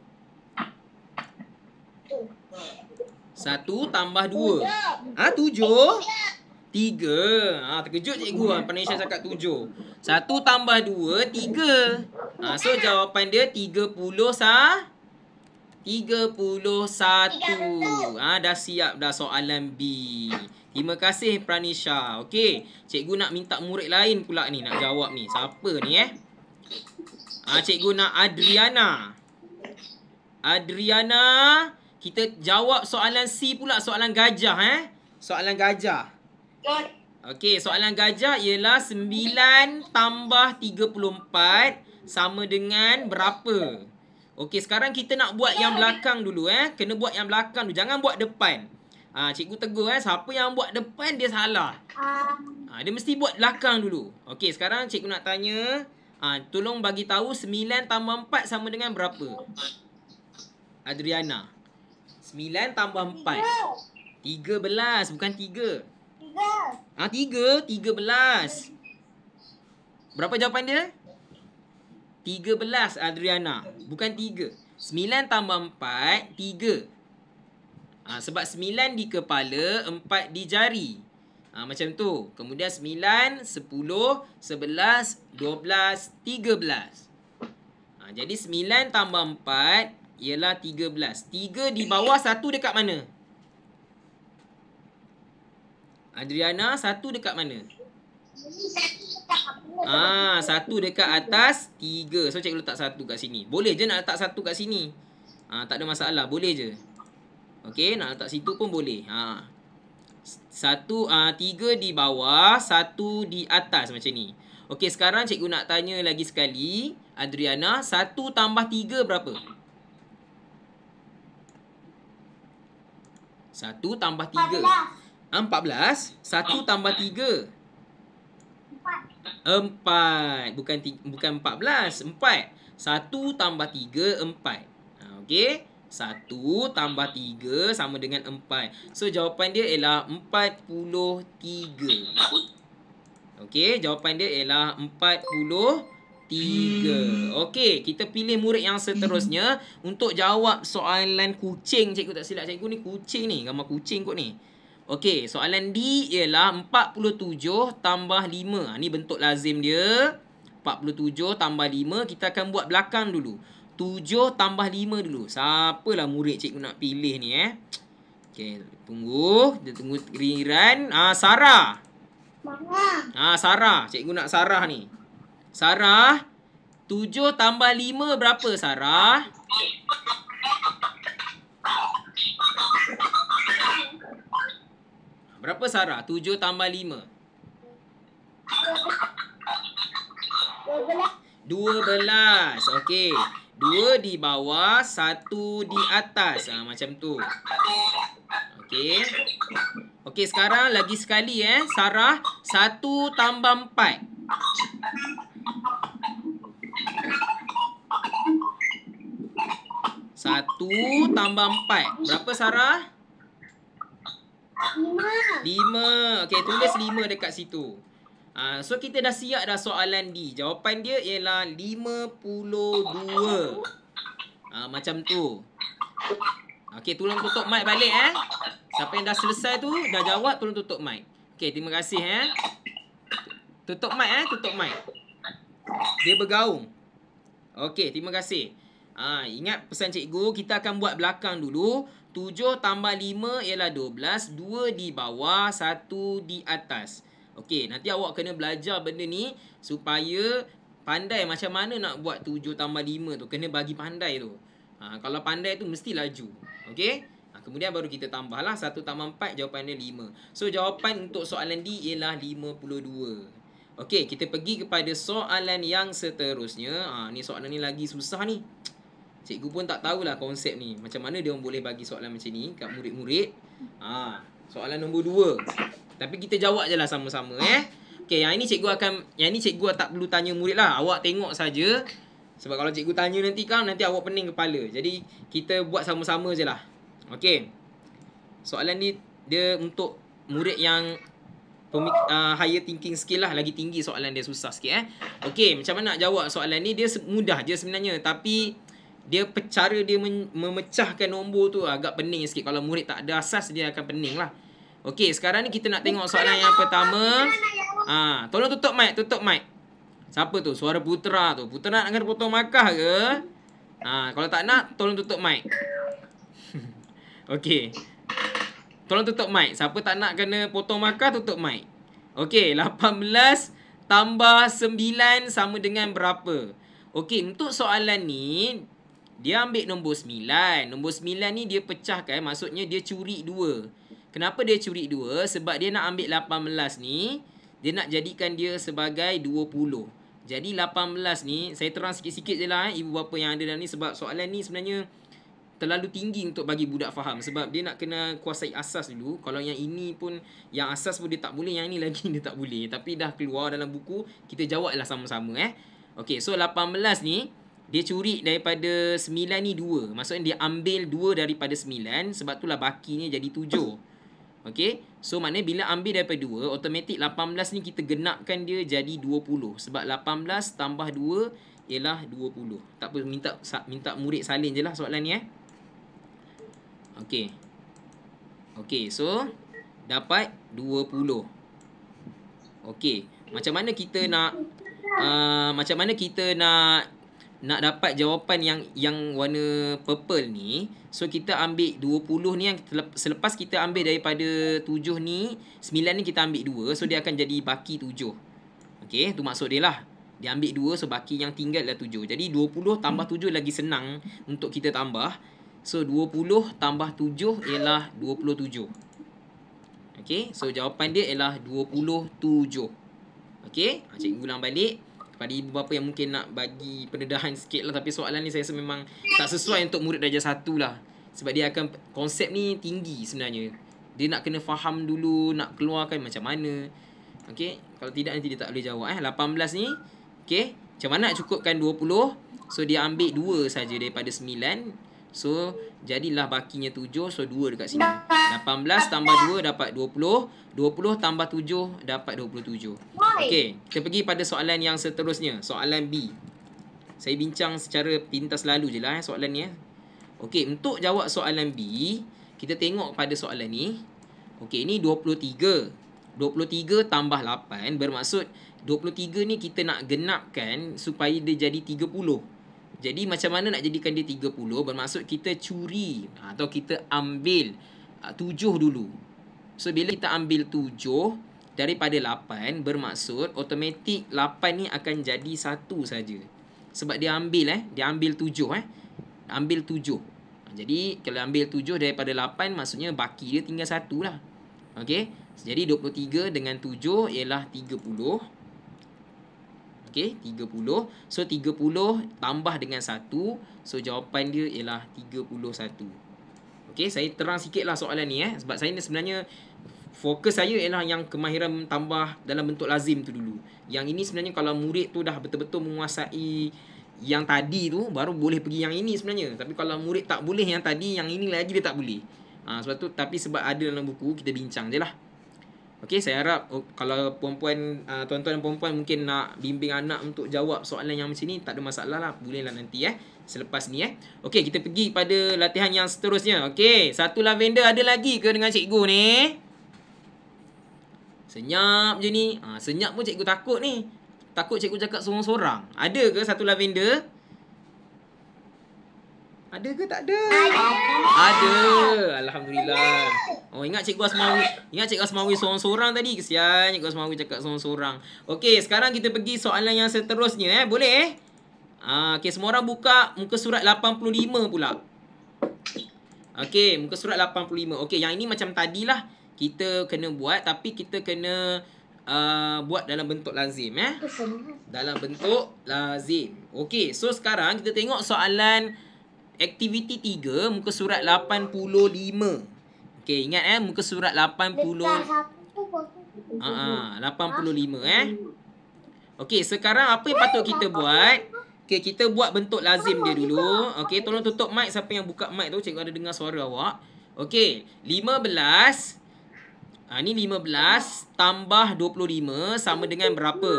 1 tambah 2. 7? 3. Terkejut cikgu Pranisha cakap 7. 1 tambah 2, 3. So, jawapan dia 30 31. Dah siap dah soalan B. Terima kasih Pranisha. Okey, cikgu nak minta murid lain pula ni nak jawab ni. Siapa ni cikgu nak Adriana. Adriana, kita jawab soalan C pula, soalan gajah Soalan gajah. Okey, soalan gajah ialah 9 tambah 34 sama dengan berapa? Okey, sekarang kita nak buat yang belakang dulu Kena buat yang belakang dulu, jangan buat depan. Cikgu tegur siapa yang buat depan dia salah. Dia mesti buat belakang dulu. Okey, sekarang cikgu nak tanya, tolong bagi tahu 9 tambah 4 sama dengan berapa? Adriana. 9 tambah 4. 13, bukan 3. 3, 13. Berapa jawapan dia? 13 Adriana, bukan 3. 9 tambah 4, 3. Sebab 9 di kepala, 4 di jari. Macam tu. Kemudian 9, 10, 11, 12, 13. Jadi 9 tambah 4 ialah 13. 3 di bawah, 1 dekat mana? Adriana, 1 dekat mana? 1 dekat atas 3. So cikgu letak 1 kat sini. Boleh je nak letak 1 kat sini. Tak ada masalah, boleh je. Okey, nak letak situ pun boleh. 3 di bawah, 1 di atas macam ni. Okey, sekarang cikgu nak tanya lagi sekali, Adriana, 1 tambah 3 berapa? 1 tambah 3. 14. 1 tambah 3. 4. Bukan 14. 4. 1 tambah 3, 4. Okey. 1 tambah 3 sama dengan 4. So, jawapan dia ialah 43. Okey, jawapan dia ialah 43. Okey, kita pilih murid yang seterusnya untuk jawab soalan kucing. Cikgu tak silap cikgu ni kucing ni. Gambar kucing kot ni. Okey, soalan D ialah 47 tambah 5. Ni bentuk lazim dia. 47 tambah 5. Kita akan buat belakang dulu. 7 tambah 5 dulu. Siapalah murid cikgu nak pilih ni Okey, tunggu. Kita tunggu giliran. Sarah. Sarah. Cikgu nak Sarah ni. Sarah, 7 tambah 5 berapa Sarah? Berapa Sarah? 7 tambah 5. 12. Okey. 2 di bawah, 1 di atas. Macam tu. Okey. Okey, sekarang lagi sekali Sarah, 1 tambah 4. 1 tambah 4. Berapa Sarah? 5. Okey, tulis 5 dekat situ. So, kita dah siap dah soalan D. Jawapan dia ialah 52. Macam tu. Okey, tolong tutup mic balik Siapa yang dah selesai tu, dah jawab, tolong tutup mic. Okey, terima kasih Tutup mic tutup mic. Dia bergaung. Okey, terima kasih. Ingat pesan cikgu, kita akan buat belakang dulu. 7 tambah 5 ialah 12. 2 di bawah, 1 di atas. Okey, nanti awak kena belajar benda ni supaya pandai macam mana nak buat 7 tambah 5 tu. Kena bagi pandai tu. Kalau pandai tu mesti laju. Okey? Kemudian baru kita tambahlah 1 tambah 4, jawapan dia 5. So, jawapan untuk soalan D ialah 52. Okey, kita pergi kepada soalan yang seterusnya. Ni soalan ni lagi susah ni. Cikgu pun tak tahulah konsep ni. Macam mana dia boleh bagi soalan macam ni kat murid-murid. Soalan nombor 2. Tapi kita jawab je lah sama-sama Okey, yang ni cikgu tak perlu tanya murid lah. Awak tengok saja. Sebab kalau cikgu tanya nanti awak pening kepala. Jadi kita buat sama-sama je lah. Okey. Soalan ni dia untuk murid yang higher thinking skill lah. Lagi tinggi soalan dia, susah sikit Okey, macam mana nak jawab soalan ni? Dia mudah je sebenarnya. Tapi dia cara dia memecahkan nombor tu agak pening sikit. Kalau murid tak ada asas, dia akan pening lah. Okey, sekarang ni kita nak tengok soalan yang pertama. Tolong tutup mic, tutup mic. Siapa tu? Suara Putera tu. Putera nak kena potong markah ke? Kalau tak nak, tolong tutup mic. Okey. Tolong tutup mic. Siapa tak nak kena potong markah, tutup mic. Okey, 18 tambah 9 sama dengan berapa? Okey, untuk soalan ni, dia ambil nombor 9. Nombor 9 ni dia pecahkan, maksudnya dia curi 2. Kenapa dia curi 2? Sebab dia nak ambil 18 ni, dia nak jadikan dia sebagai 20. Jadi 18 ni, saya terang sikit-sikit je lah ibu bapa yang ada dalam ni. Sebab soalan ni sebenarnya terlalu tinggi untuk bagi budak faham. Sebab dia nak kena kuasai asas dulu. Kalau yang ini pun, yang asas pun dia tak boleh, yang ini lagi dia tak boleh. Tapi dah keluar dalam buku, kita jawab lah sama-sama. Okey, so 18 ni, dia curi daripada 9 ni 2. Maksudnya dia ambil 2 daripada 9. Sebab itulah bakinya jadi 7. Okey, so maknanya bila ambil daripada 2, automatik 18 ni kita genapkan dia jadi 20. Sebab 18 tambah 2 ialah 20. Tak apa, minta murid salin je lah soalan ni. Okey. Okey, so dapat 20. Okey, macam mana kita nak dapat jawapan yang warna purple ni? So kita ambil 20 ni, yang selepas kita ambil daripada 7 ni, 9 ni kita ambil 2, so dia akan jadi baki 7. Okey, tu maksud dia lah. Dia ambil 2, so baki yang tinggal adalah 7. Jadi 20 tambah 7 lagi senang untuk kita tambah. So 20 tambah 7 ialah 27. Okey, so jawapan dia ialah 27. Okey, cikgu ulang balik pada ibu bapa yang mungkin nak bagi pendedahan sikit lah. Tapi soalan ni saya rasa memang tak sesuai untuk murid darjah 1 lah. Sebab dia akan, konsep ni tinggi sebenarnya. Dia nak kena faham dulu, nak keluarkan macam mana. Okey, kalau tidak nanti dia tak boleh jawab. 18 ni, okey, macam mana nak cukupkan 20? So dia ambil 2 saja daripada 9. So jadilah bakinya 7. So 2 dekat sini. 18 tambah 2 dapat 20. 20 tambah 7 dapat 27. Okey, kita pergi pada soalan yang seterusnya. Soalan B. Saya bincang secara pintas lalu je lah soalan ni. Okey, untuk jawab soalan B, kita tengok pada soalan ni. Okey, ni 23. 23 tambah 8 bermaksud 23 ni kita nak genapkan supaya dia jadi 30. Jadi macam mana nak jadikan dia 30? Bermaksud kita curi atau kita ambil 7 dulu. So bila kita ambil 7 daripada 8, bermaksud automatik 8 ni akan jadi 1 saja. Sebab dia ambil 7 ambil 7. Jadi kalau ambil 7 daripada 8, maksudnya baki dia tinggal 1 lah. Okey. Jadi 23 dengan 7 ialah 30. Okey, 30. So 30 tambah dengan 1. So jawapan dia ialah 31. Okey, saya terang sikit lah soalan ni sebab saya ni sebenarnya fokus saya ialah yang kemahiran tambah dalam bentuk lazim tu dulu. Yang ini sebenarnya kalau murid tu dah betul-betul menguasai yang tadi tu, baru boleh pergi yang ini sebenarnya. Tapi kalau murid tak boleh yang tadi, yang ini lagi dia tak boleh. Sebab tu, tapi sebab ada dalam buku, kita bincang je lah. Okey, saya harap kalau puan-puan, tuan-tuan dan puan-puan mungkin nak bimbing anak untuk jawab soalan yang macam ni, tak ada masalah lah. Bolehlah nanti selepas ni Okey, kita pergi pada latihan yang seterusnya. Okey, satu lavender ada lagi ke dengan cikgu ni? Senyap je ni. Senyap pun cikgu takut ni. Takut cikgu cakap sorang-sorang. Ada ke satu lavender? Ada ke tak ada? Ada. Alhamdulillah. Oh, ingat Cikgu Asmawi. Ingat Cikgu Asmawi sorang-sorang tadi. Kesian Cikgu Asmawi cakap sorang-sorang. Okey, sekarang kita pergi soalan yang seterusnya Boleh? Okey, semua orang buka muka surat 85 pula. Okey, muka surat 85. Okey, yang ini macam tadilah kita kena buat, tapi kita kena buat dalam bentuk lazim Dalam bentuk lazim. Okey, so sekarang kita tengok soalan aktiviti 3 muka surat 85. Okey, ingat muka surat 85 Okey, sekarang apa yang patut kita buat? Okey, kita buat bentuk lazim dia dulu. Okey, tolong tutup mic siapa yang buka mic tu, cikgu ada dengar suara awak. Okey, 15. Ni 15 tambah 25 sama dengan berapa?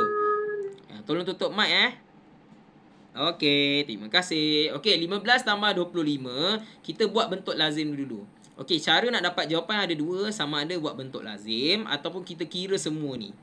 Tolong tutup mic Okey, terima kasih. Okey, 15 tambah 25, kita buat bentuk lazim dulu. Okey, cara nak dapat jawapan ada dua, sama ada buat bentuk lazim ataupun kita kira semua ni.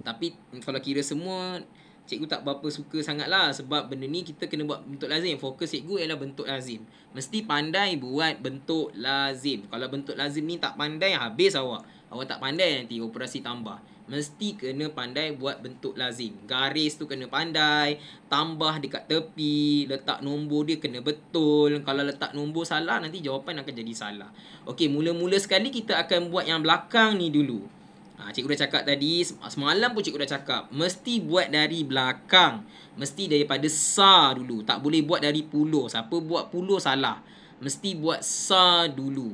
Tapi kalau kira semua cikgu tak berapa suka sangat lah. Sebab benda ni kita kena buat bentuk lazim. Fokus cikgu ialah bentuk lazim. Mesti pandai buat bentuk lazim. Kalau bentuk lazim ni tak pandai, habis awak. Awak tak pandai nanti operasi tambah. Mesti kena pandai buat bentuk lazim. Garis tu kena pandai. Tambah dekat tepi. Letak nombor dia kena betul. Kalau letak nombor salah, nanti jawapan akan jadi salah. Okey, mula-mula sekali kita akan buat yang belakang ni dulu. Cikgu dah cakap tadi, semalam pun cikgu dah cakap, mesti buat dari belakang. Mesti daripada sa dulu. Tak boleh buat dari puluh. Siapa buat puluh salah. Mesti buat sa dulu.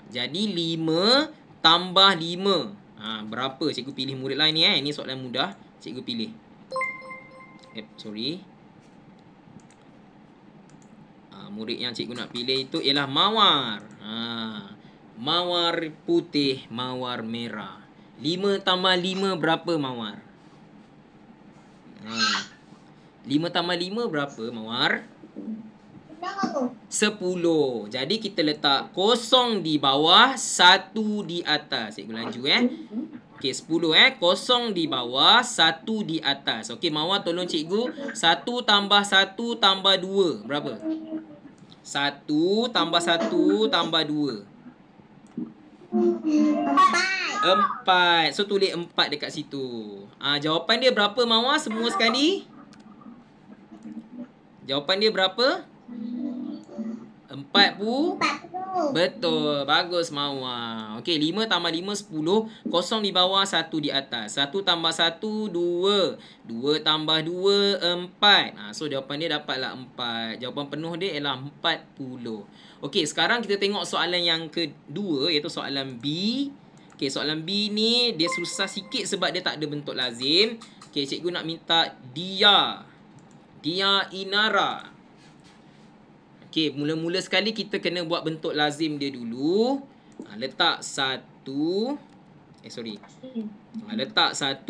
Jadi 5 tambah 5. Berapa? Cikgu pilih murid lain ni. Ini soalan mudah. Cikgu pilih. Sorry. Murid yang cikgu nak pilih itu ialah mawar. Mawar putih, mawar merah. 5 tambah 5 berapa mawar? 5 tambah 5 berapa mawar? 10. Jadi kita letak kosong di bawah, 1 di atas. Cikgu laju Okey, 10 kosong di bawah, 1 di atas. Okey, mawar tolong cikgu. 1 tambah 1 tambah 2 berapa? 1 tambah 1 tambah 2. 4. So tulis 4 dekat situ. Jawapan dia berapa mawar semua sekali? Jawapan dia berapa? 40. Betul. Bagus mawar. Okey, 5 tambah 5 10. Kosong di bawah, 1 di atas. 1 tambah 1 2. 2 tambah 2 4. So jawapan dia dapatlah 4. Jawapan penuh dia ialah 40. Okey, sekarang kita tengok soalan yang kedua, iaitu soalan B. Okey, soalan B ni dia susah sikit sebab dia tak ada bentuk lazim. Okey, cikgu nak minta Dia. Dia Inara. Okey, mula-mula sekali kita kena buat bentuk lazim dia dulu. Letak 1. Letak 1,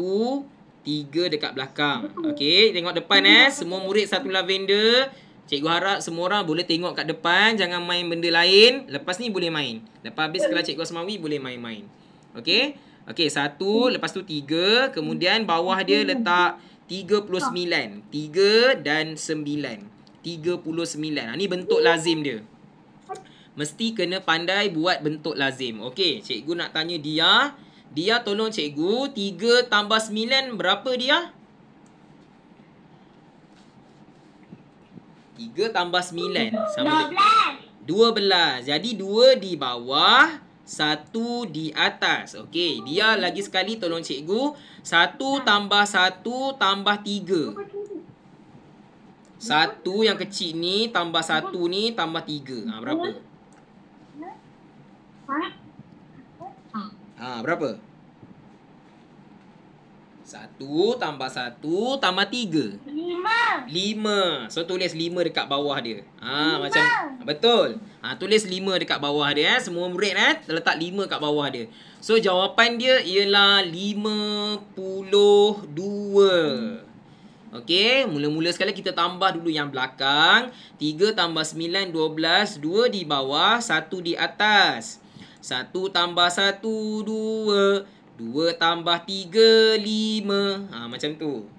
3 dekat belakang. Okey, tengok depan semua murid satu lavender. Cikgu harap semua orang boleh tengok kat depan. Jangan main benda lain. Lepas ni boleh main. Lepas habis kelas Cikgu Asmawi boleh main-main. Okey. Okey, 1. Lepas tu 3. Kemudian bawah dia letak 39. 3 dan 9. 39. Ni bentuk lazim dia. Mesti kena pandai buat bentuk lazim. Okey, cikgu nak tanya Dia. Dia tolong cikgu. 3 tambah 9 berapa dia? 3 tambah 9 sama 12. Jadi 2 di bawah, 1 di atas. Okey, Dia lagi sekali tolong cikgu. 1 tambah 1 tambah 3. 1 yang kecil ni tambah 1 ni tambah 3. Berapa? Berapa? 1 tambah 1 tambah 3. 5. So tulis 5 dekat bawah dia. Macam betul. Tulis 5 dekat bawah dia. Semua murid letak 5 kat bawah dia. So jawapan dia ialah 52. Okey, mula-mula sekali kita tambah dulu yang belakang. 3 tambah 9 12, 2 di bawah, 1 di atas. 1 tambah 1 2. 2 tambah 3, 5. Macam tu.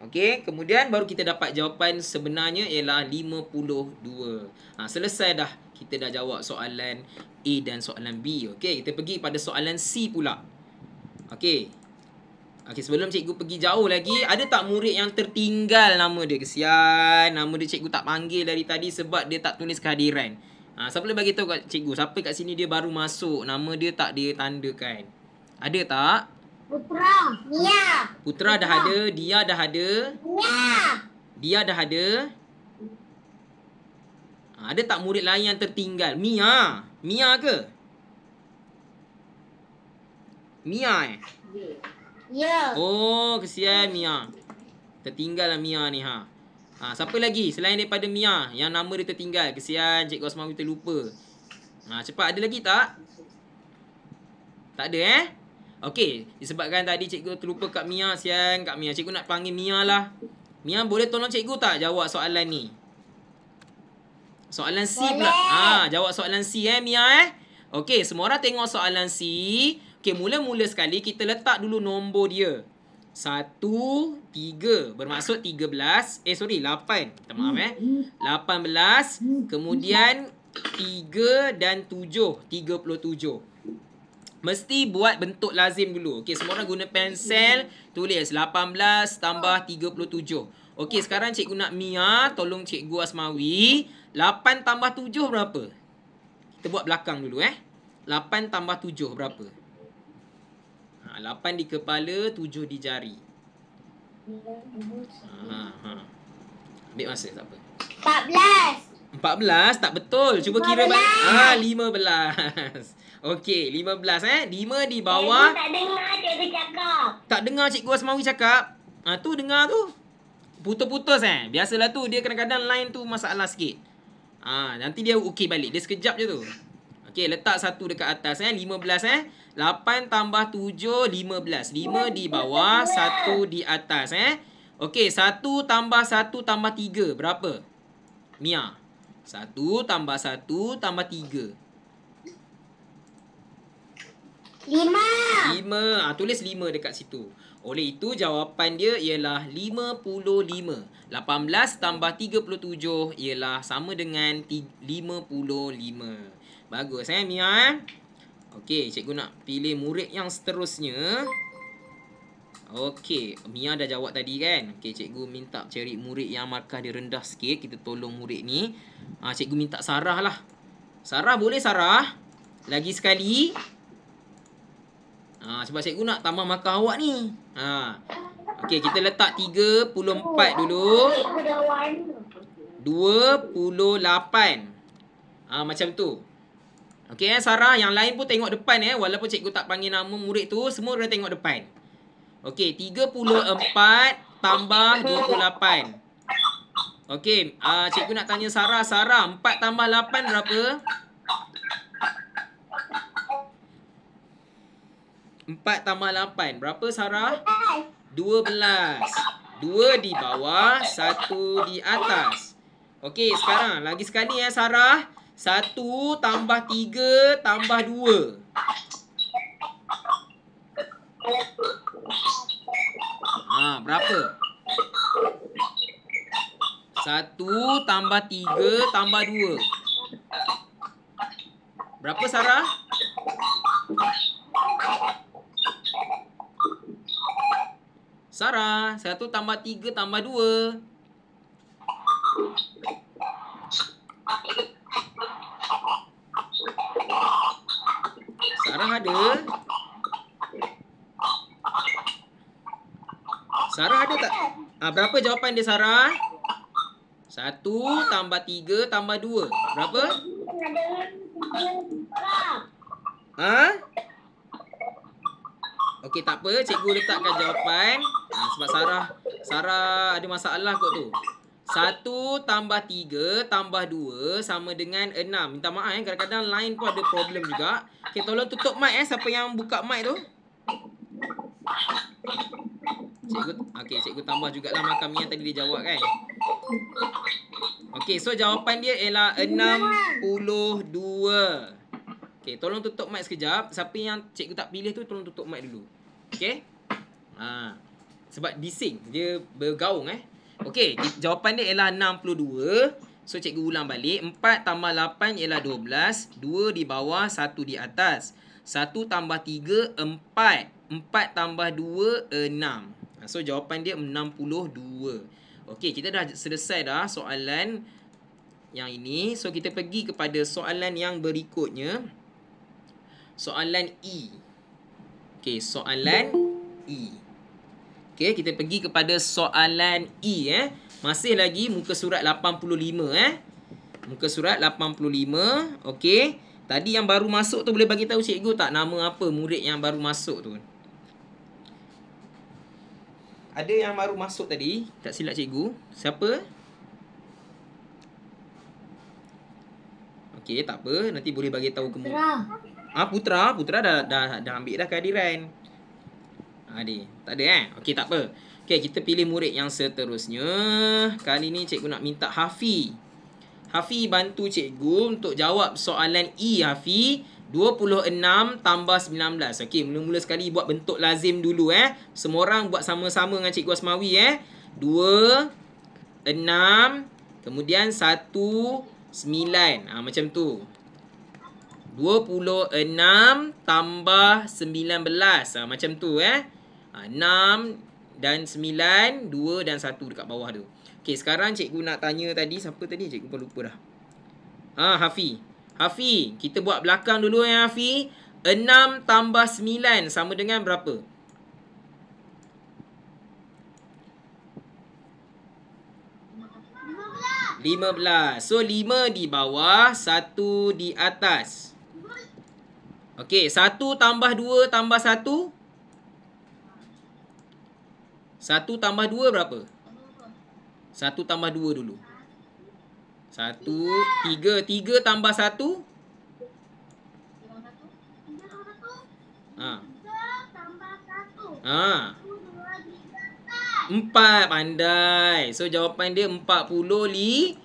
Okey, kemudian baru kita dapat jawapan sebenarnya ialah 52. Selesai dah. Kita dah jawab soalan A dan soalan B. Okey, kita pergi pada soalan C pula. Okey. Okey, sebelum cikgu pergi jauh lagi, ada tak murid yang tertinggal nama dia? Kesian, nama dia cikgu tak panggil dari tadi sebab dia tak tulis kehadiran. Siapa boleh bagi tahu kat cikgu, siapa kat sini dia baru masuk, nama dia tak dia tandakan? Ada tak? Putra. Mia. Putra dah ada. Dia dah ada. Dia dah ada. Ada tak murid lain yang tertinggal? Mia. Mia ke? Mia Ya. Oh, kesian Mia. Tertinggal lah Mia ni siapa lagi selain daripada Mia yang nama dia tertinggal? Kesian Cikgu Asmawi terlupa. Cepat, ada lagi tak? Tak ada Okey, disebabkan tadi cikgu terlupa kat Mia, sian kat Mia. Cikgu nak panggil Mia lah. Mia, boleh tolong cikgu tak jawab soalan ni? Soalan C pula. Jawab soalan C Mia Okey, semua orang tengok soalan C. Okey, mula-mula sekali kita letak dulu nombor dia. 1, 3. Bermaksud 13. 8. Minta maaf 18. Kemudian 3 dan 7. 37. Mesti buat bentuk lazim dulu. Okey, semua orang guna pensel. Tulis 18 tambah 37. Okey, sekarang cikgu nak Mia. Tolong cikgu Asmawi. 8 tambah 7 berapa? Kita buat belakang dulu 8 tambah 7 berapa? 8 di kepala, 7 di jari. Ambil masa, tak apa. 14. 14 tak betul. Cuba kira balik. 15. Okey, 15 5 di bawah. Tak dengar cikgu cakap. Tak dengar cikgu Asmawi cakap. Tu dengar tu. Putus-putus Biasalah tu dia kadang-kadang line tu masalah sikit. Nanti dia okey balik. Dia sekejap je tu. Okey, letak 1 dekat atas 15 8 tambah 7 15. 5 di bawah, 1 di atas Okey, 1 tambah 1 tambah 3 berapa? Mia. 1 tambah 1 tambah 3. 5. Tulis 5 dekat situ. Oleh itu jawapan dia ialah 55. 18 tambah 37 ialah sama dengan 55. Bagus Mia. Okey, cikgu nak pilih murid yang seterusnya. Okey, Mia dah jawab tadi kan. Okey, cikgu minta cari murid yang markah dia rendah sikit. Kita tolong murid ni. Cikgu minta Sarah lah. Sarah boleh Sarah? Lagi sekali. Sebab cikgu nak tambah markah awak ni. Okey, kita letak 34 dulu. 28. Macam tu. Okey Sarah, yang lain pun tengok depan walaupun cikgu tak panggil nama murid tu, semua kena tengok depan. Okey, 34 tambah 28. Okey, cikgu nak tanya Sarah. Sarah, 4 tambah 8 berapa? 4 tambah 8 berapa Sarah? 12. 2 di bawah, 1 di atas. Okey, sekarang lagi sekali Sarah. 1 tambah 3 tambah 2. Berapa? 1 tambah 3 tambah 2. Berapa Sarah? Sarah, 1 tambah 3 tambah 2. Sarah ada? Sarah ada tak? Berapa jawapan dia Sarah? 1 tambah 3 tambah 2. Berapa? Okey, tak apa. Cikgu letakkan jawapan. Sebab Sarah ada masalah kot tu. 1 tambah 3 tambah 2 sama dengan 6. Minta maaf kadang-kadang line pun ada problem juga. Okey, tolong tutup mic siapa yang buka mic tu. Cikgu tambah jugalah markah Mia tadi dia jawab kan. Okey, so jawapan dia ialah 62. Okey, tolong tutup mic sekejap. Siapa yang cikgu tak pilih tu tolong tutup mic dulu. Okey? Sebab bising, dia bergaung Okey, jawapan dia ialah 62. So cikgu ulang balik. 4 tambah 8 ialah 12. 2 di bawah, 1 di atas. 1 tambah 3 4. 4 tambah 2 6. So jawapan dia 62. Okey, kita dah selesai dah soalan yang ini. So kita pergi kepada soalan yang berikutnya. Soalan E. Okey, soalan E. Okey, kita pergi kepada soalan E Masih lagi muka surat 85 Muka surat 85. Okey. Tadi yang baru masuk tu boleh bagi tahu cikgu tak nama apa murid yang baru masuk tu? Ada yang baru masuk tadi, tak silap cikgu. Siapa? Okey, tak apa. Nanti boleh bagi tahu ke Putra. Putra dah ambil dah kehadiran. Tak ada Okey, tak apa. Okey, kita pilih murid yang seterusnya. Kali ni cikgu nak minta Hafi. Hafi bantu cikgu untuk jawab soalan E, Hafi. 26 tambah 19. Okey, mula-mula sekali buat bentuk lazim dulu Semua orang buat sama-sama dengan Cikgu Asmawi 2, 6, kemudian 1, 9. Macam tu. 26 tambah 19. Macam tu 6 dan 9, 2 dan 1 dekat bawah tu. Okey, sekarang cikgu nak tanya tadi. Siapa tadi? Cikgu pun lupa dah. Hafi. Hafi, kita buat belakang dulu Hafi. 6 tambah 9 sama dengan berapa? $15. So, 5 di bawah, 1 di atas. Okey, 1 tambah 2 tambah 1? 1 tambah 2 berapa? 1 tambah 2 dulu. 1, 3. 3 tambah 1? 4. Pandai. So, jawapan dia 45.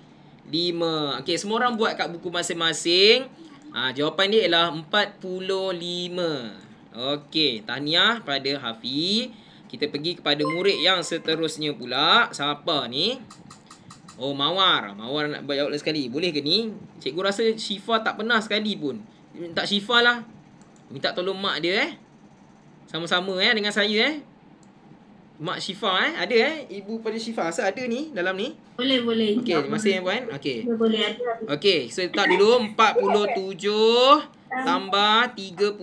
Okey, semua orang buat kat buku masing-masing. Jawapan dia ialah 45. Okey, tahniah pada Hafi. Kita pergi kepada murid yang seterusnya pula. Siapa ni? Oh, Mawar. Mawar nak jawab sekali. Boleh ke ni? Cikgu rasa Syifa tak pernah sekali pun. Minta Syifa lah. Minta tolong mak dia sama-sama dengan saya Mak Syifa ada ibu pada Syifa. Asal ada ni dalam ni? Boleh. Okey, masih puan? Okey. Boleh ada. Okey, so start dulu. 47 tambah 34.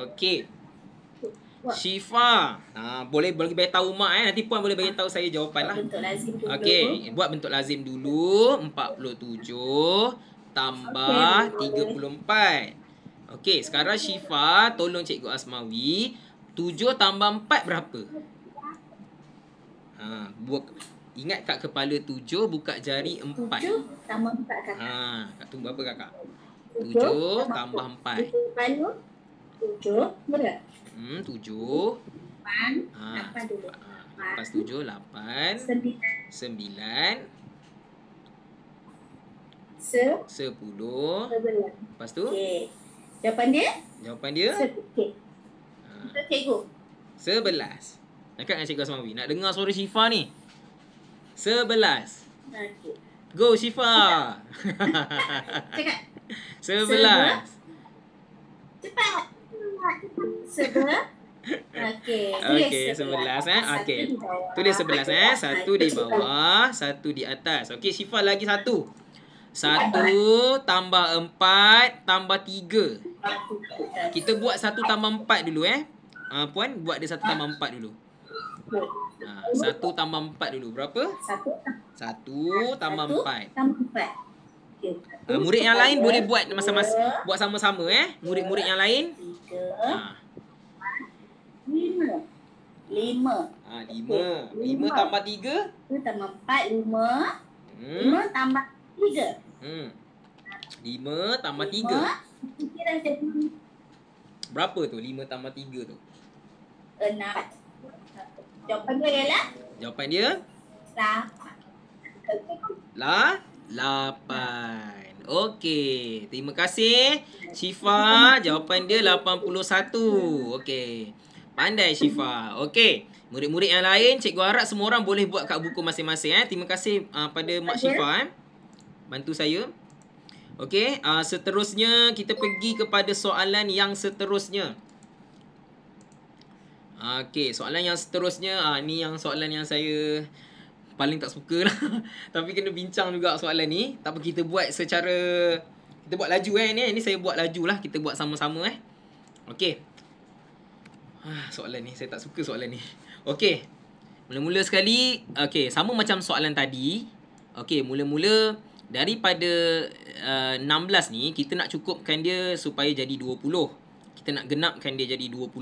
Okey. Syifa. Boleh bagi tahu mak nanti puan boleh bagi tahu saya jawapan lah. Bentuk lazim dulu. Okey, buat bentuk lazim dulu. 47 tambah 34. Okey, sekarang Syifa tolong Cikgu Asmawi. 7 tambah 4 berapa? Ingat kat kepala 7, buka jari 4. 7 tambah 4 kakak. Kat tu berapa kakak? 7 tambah 4. Kepala 7 berapa? 7. 8 dulu. Lepas 7, 8. 9. 10. 11. Lepas tu? Okey. Jawapan dia? Okey. Cikgu. 11. Cakap dengan Cikgu Asmawi. Nak dengar suara Syifa ni. 11. Okey. Go Syifa. Cakap. 11. Cepat. 11. Okey. Okey, 11 Okey. Tulis 11 1 di bawah, 1 di atas. Okey, Syifa lagi 1. 1 tambah 4 tambah 3. Kita buat 1 tambah 4 dulu puan buat dia 1 tambah 4 dulu. 1 tambah 4 dulu. Berapa? 1 tambah 4. Murid yang lain boleh buat masa-masa buat sama-sama Murid-murid yang lain. 5. 5 tambah 3. 1 tambah 4 5. 5 tambah 3. 5 tambah 3. Berapa tu 5 tambah 3 tu? 6. Jawapan dia ialah? Jawapan dia? 8. Okey. Terima kasih Syifa. Jawapan dia 81. Okey. Pandai Syifa. Okey. Murid-murid yang lain, cikgu harap semua orang boleh buat kat buku masing-masing Terima kasih pada Mak Syifa bantu saya. Okey, seterusnya kita pergi kepada soalan yang seterusnya. Okey, soalan yang seterusnya ni yang soalan yang saya paling tak suka lah. Tapi kena bincang juga soalan ni. Tak apa, kita buat secara kita buat laju ni saya buat laju lah. Kita buat sama-sama Okey. Soalan ni saya tak suka soalan ni. Okey. Mula-mula sekali, okey, sama macam soalan tadi. Okey, mula-mula daripada 16 ni kita nak cukupkan dia supaya jadi 20. Kita nak genapkan dia jadi 20.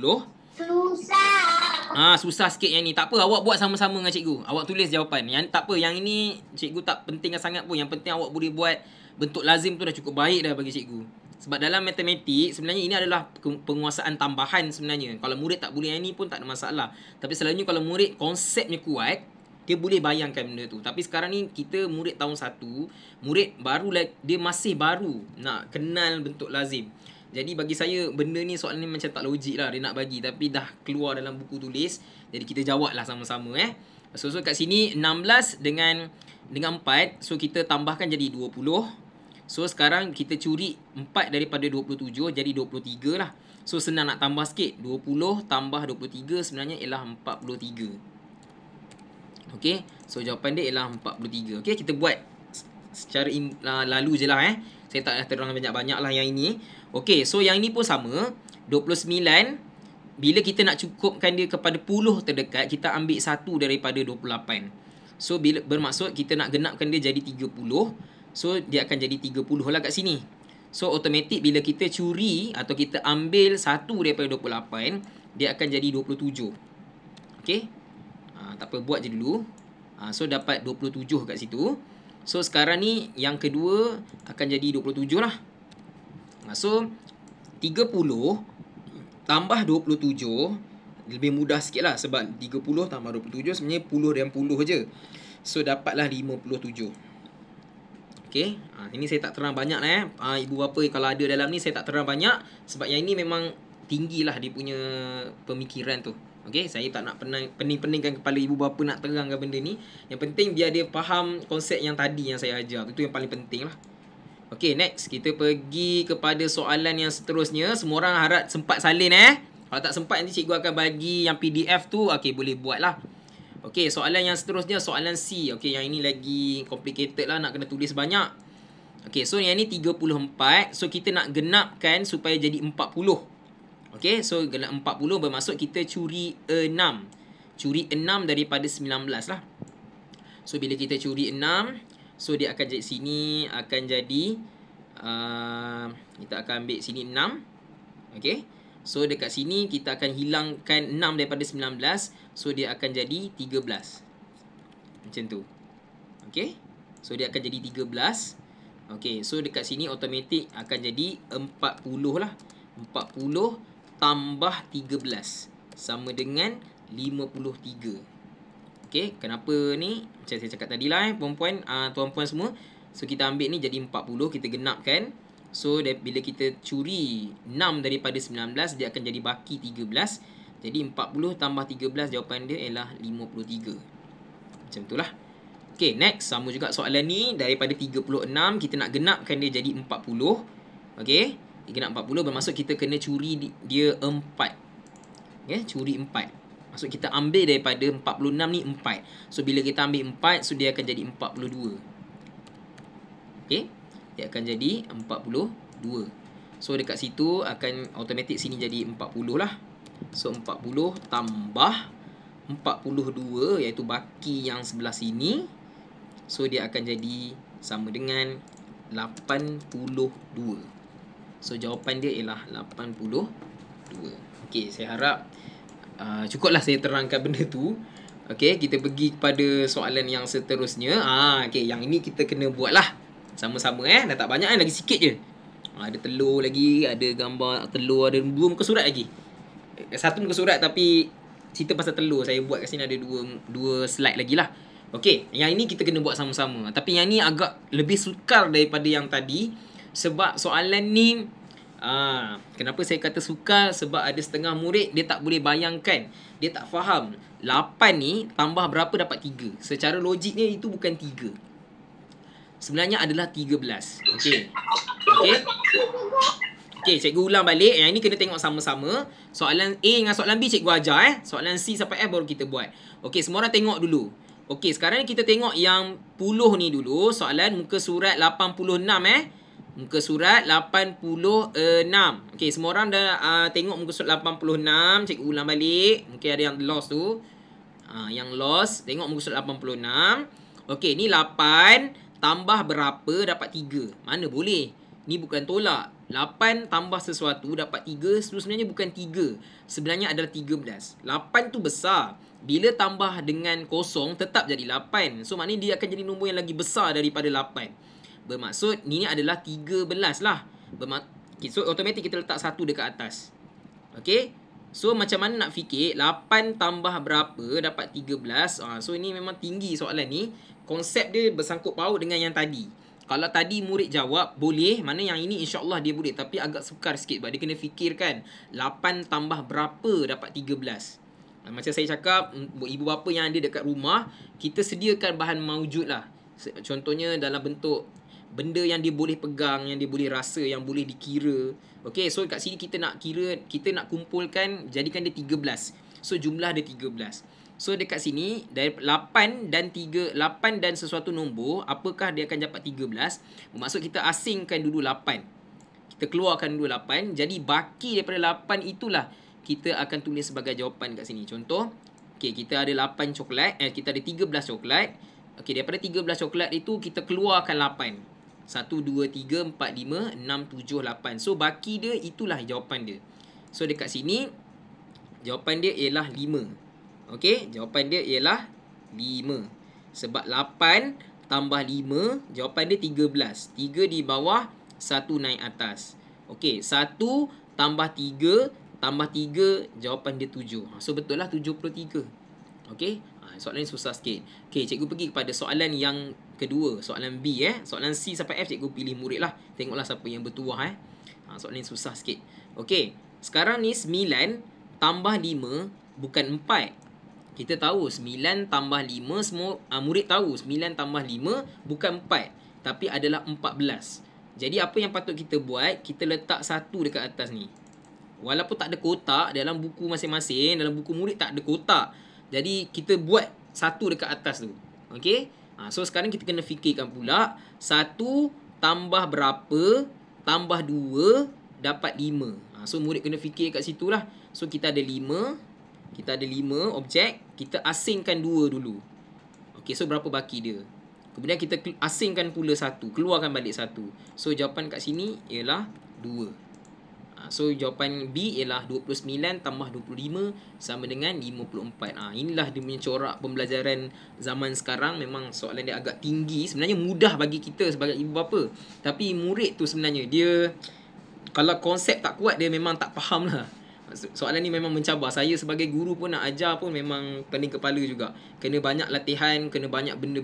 Susah sikit yang ni. Tak apa, awak buat sama-sama dengan cikgu. Awak tulis jawapan. Yang tak apa, yang ini cikgu tak pentingkan sangat pun. Yang penting awak boleh buat bentuk lazim tu dah cukup baik dah bagi cikgu. Sebab dalam matematik sebenarnya ini adalah penguasaan tambahan sebenarnya. Kalau murid tak boleh yang ni pun tak ada masalah. Tapi selalunya kalau murid konsepnya kuat, dia boleh bayangkan benda tu. Tapi sekarang ni kita murid tahun 1, murid baru dia masih baru nak kenal bentuk lazim. Jadi bagi saya benda ni soalan ni macam tak logik lah dia nak bagi, tapi dah keluar dalam buku tulis. Jadi kita jawab lah sama-sama So kat sini 16 dengan 4, so kita tambahkan jadi 20. So sekarang kita curi 4 daripada 27 jadi 23 lah. So senang nak tambah sikit. 20 tambah 23 sebenarnya ialah 43. Okey, so jawapan dia ialah 43. Okey, kita buat secara lalu je lah Saya tak nak terang banyak-banyak lah yang ini. Okey, so yang ini pun sama. 29, bila kita nak cukupkan dia kepada puluh terdekat, kita ambil 1 daripada 28. So bila bermaksud kita nak genapkan dia jadi 30. So dia akan jadi 30 lah kat sini. So automatik bila kita curi atau kita ambil 1 daripada 28, dia akan jadi 27. Okey. Tak apa, buat je dulu. So dapat 27 kat situ. So sekarang ni yang kedua akan jadi 27 lah. So 30 tambah 27 lebih mudah sikit lah, sebab 30 tambah 27 sebenarnya 10 dan 10 je. So dapatlah 57. Okay, ini saya tak terang banyak lah ibu bapa kalau ada dalam ni saya tak terang banyak, sebab yang ini memang tinggi lah dia punya pemikiran tu. Okay, saya tak nak pening-peningkan kepala ibu bapa nak terangkan benda ni. Yang penting biar dia faham konsep yang tadi yang saya ajar. Itu yang paling penting lah. Okay, next. Kita pergi kepada soalan yang seterusnya. Semua orang harap sempat salin Kalau tak sempat nanti cikgu akan bagi yang PDF tu. Okay, boleh buat lah. Okay, soalan yang seterusnya soalan C. Okay, yang ini lagi complicated lah. Nak kena tulis banyak. Okay, so yang ni 34. So kita nak genapkan supaya jadi 40. Okay, so genap 40 bermaksud kita curi 6. Curi 6 daripada 19 lah. So bila kita curi 6, so dia akan jadi sini akan jadi kita akan ambil sini 6. Okay, so dekat sini kita akan hilangkan 6 daripada 19. So dia akan jadi 13. Macam tu. Okay, so dia akan jadi 13. Okay, so dekat sini automatik akan jadi 40 lah. 40 tambah 13 sama dengan 53. Okay, kenapa ni? Macam saya cakap tadi lah puan-puan, tuan-puan semua. So kita ambil ni jadi 40, kita genapkan. So bila kita curi 6 daripada 19, dia akan jadi baki 13. Jadi 40 tambah 13, jawapan dia ialah 53. Macam tu lah. Okay, next. Sama juga soalan ni. Daripada 36, kita nak genapkan dia jadi 40. Okay, genap 40 bermaksud kita kena curi dia 4. Okay, curi 4. Maksud kita ambil daripada 46 ni 4. So bila kita ambil 4, so dia akan jadi 42. Okay, dia akan jadi 42. So dekat situ akan automatik sini jadi 40 lah. So 40 tambah 42 iaitu baki yang sebelah sini. So dia akan jadi sama dengan 82. So jawapan dia ialah 82. Okey, saya harap cukuplah saya terangkan benda tu. Okey, kita pergi kepada soalan yang seterusnya. Okey, yang ini kita kena buatlah sama-sama dah tak banyak lagi sikit je. Ada telur lagi, ada gambar telur, ada 2 muka surat lagi. Satu muka surat tapi cerita pasal telur saya buat kat sini ada 2 slide lagi lah. Okey, yang ini kita kena buat sama-sama. Tapi yang ni agak lebih sukar daripada yang tadi. Sebab soalan ni kenapa saya kata sukar? Sebab ada setengah murid dia tak boleh bayangkan. Dia tak faham 8 ni tambah berapa dapat 3. Secara logiknya itu bukan 3. Sebenarnya adalah 13. Okey. Okey. Okey, cikgu ulang balik. Yang ini kena tengok sama-sama. Soalan A dengan soalan B cikgu ajar Soalan C sampai F baru kita buat. Okey, semua orang tengok dulu. Okey, sekarang kita tengok yang puluh ni dulu. Soalan muka surat 86 Muka surat 86. Okey, semua orang dah tengok muka surat 86. Cikgu ulang balik. Mungkin ada yang lost tu. Yang lost, tengok muka surat 86. Okey, ni 8 tambah berapa dapat 3. Mana boleh? Ni bukan tolak. 8 tambah sesuatu dapat 3. Sebenarnya bukan 3. Sebenarnya adalah 13. 8 tu besar. Bila tambah dengan kosong tetap jadi 8. So maknanya dia akan jadi nombor yang lagi besar daripada 8. Bermaksud ni adalah 13 lah. Okay, so automatik kita letak 1 dekat atas. Okey. So macam mana nak fikir 8 tambah berapa dapat 13. So ini memang tinggi soalan ni. Konsep dia bersangkut paut dengan yang tadi. Kalau tadi murid jawab boleh, mana yang ini insya-Allah dia boleh, tapi agak sukar sikit sebab dia kena fikirkan 8 tambah berapa dapat 13. Macam saya cakap, ibu bapa yang ada dekat rumah, kita sediakan bahan maujud lah. Contohnya dalam bentuk benda yang dia boleh pegang, yang dia boleh rasa, yang boleh dikira. Okay, so kat sini kita nak kira, kita nak kumpulkan, jadikan dia 13. So jumlah dia 13. So dekat sini dari 8 dan 3, 8 dan sesuatu nombor, apakah dia akan dapat 13? Bermaksud kita asingkan dulu 8. Kita keluarkan dulu 8. Jadi baki daripada 8 itulah kita akan tulis sebagai jawapan kat sini. Contoh, okey, kita ada 8 coklat, kita ada 13 coklat. Okey, daripada 13 coklat itu kita keluarkan 8. 1 2 3 4 5 6 7 8. So baki dia itulah jawapan dia. So dekat sini jawapan dia ialah 5. Okey, jawapan dia ialah 5. Sebab 8 tambah 5, jawapan dia 13. 3 di bawah, 1 naik atas. Okey, 1 tambah 3 tambah 3, jawapan dia 7. So betul lah 73. Okey, soalan ni susah sikit. Okey, cikgu pergi kepada soalan yang kedua, soalan B. Soalan C sampai F cikgu pilih murid lah. Tengoklah siapa yang bertuah. Soalan ni susah sikit. Okey, sekarang ni 9 tambah 5 bukan 4. Kita tahu 9 tambah 5, semua murid tahu 9 tambah 5 bukan 4, tapi adalah 14. Jadi apa yang patut kita buat, kita letak 1 dekat atas ni. Walaupun tak ada kotak, dalam buku masing-masing, dalam buku murid tak ada kotak. Jadi kita buat 1 dekat atas tu. Okey? So sekarang kita kena fikirkan pula 1 tambah berapa tambah 2 dapat 5. So murid kena fikir kat situ lah. So kita ada 5. Kita ada 5 objek, kita asingkan 2 dulu. Okey, so berapa baki dia? Kemudian kita asingkan pula 1, keluarkan balik 1. So jawapan kat sini ialah 2. So jawapan B ialah 29 tambah 25 sama dengan 54. Inilah dia punya corak pembelajaran zaman sekarang. Memang soalan dia agak tinggi. Sebenarnya mudah bagi kita sebagai ibu bapa. Tapi murid tu sebenarnya dia, kalau konsep tak kuat, dia memang tak faham lah. Soalan ni memang mencabar. Saya sebagai guru pun nak ajar pun memang pening kepala juga. Kena banyak latihan, kena banyak benda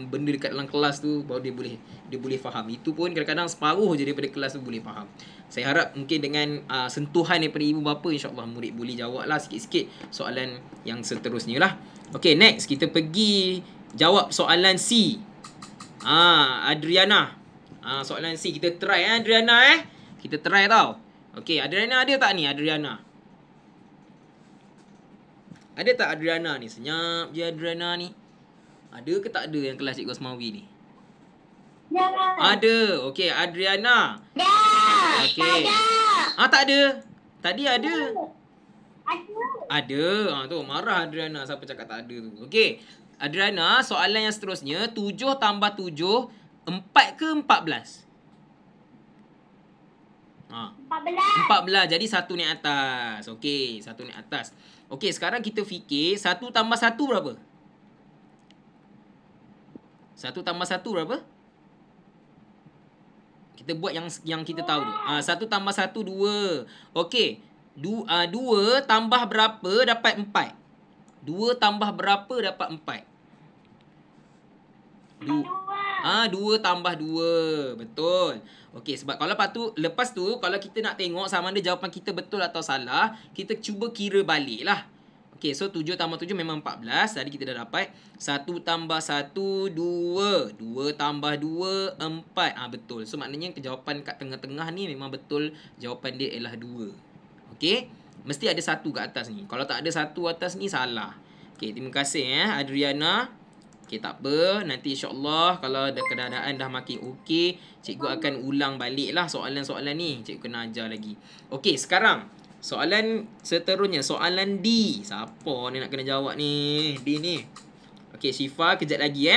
dekat dalam kelas tu baru dia boleh faham. Itu pun kadang-kadang separuh je daripada kelas tu boleh faham. Saya harap mungkin dengan sentuhan daripada ibu bapa, insya-Allah murid boleh jawab lah sikit-sikit soalan yang seterusnya lah. Okay, next kita pergi jawab soalan C. Adriana. Soalan C kita try Adriana. Kita try tau. Okey, Adriana ada tak ni Adriana? Ada tak Adriana ni? Senyap je Adriana ni. Ada ke tak ada yang kelas Cikgu Asmawi ni? Ya. Ada. Okey, Adriana. Ya. Okey. Tak ada. Tadi ada. Ada. Ada. Tu marah Adriana siapa cakap tak ada tu. Okey. Adriana, soalan yang seterusnya, 7 tambah 7, 4 ke 14? 14. Jadi 1 naik atas. Okey, 1 naik atas. Okey, sekarang kita fikir 1 tambah 1 berapa? 1 tambah 1 berapa? Kita buat yang kita tahu tu. 1 tambah 1 2. Okey. 2 tambah berapa dapat 4? 2 tambah berapa dapat 4? 2 tambah 2. Betul. Okey, sebab kalau lepas tu kalau kita nak tengok sama ada jawapan kita betul atau salah, kita cuba kira balik lah. Okey, so 7 tambah 7 memang 14. Tadi kita dah dapat 1 tambah 1 2. 2 tambah 2 4. Betul. So maknanya jawapan kat tengah-tengah ni memang betul, jawapan dia ialah 2. Okey, mesti ada 1 kat atas ni. Kalau tak ada 1 atas ni salah. Okey, terima kasih Adriana. Okey, tak apa. Nanti insya-Allah kalau keadaan dah makin okey, cikgu akan ulang balik lah soalan-soalan ni. Cikgu kena ajar lagi. Okey, sekarang soalan seterusnya, soalan D. Siapa ni nak kena jawab ni? D ni. Okey, Syifa kejap lagi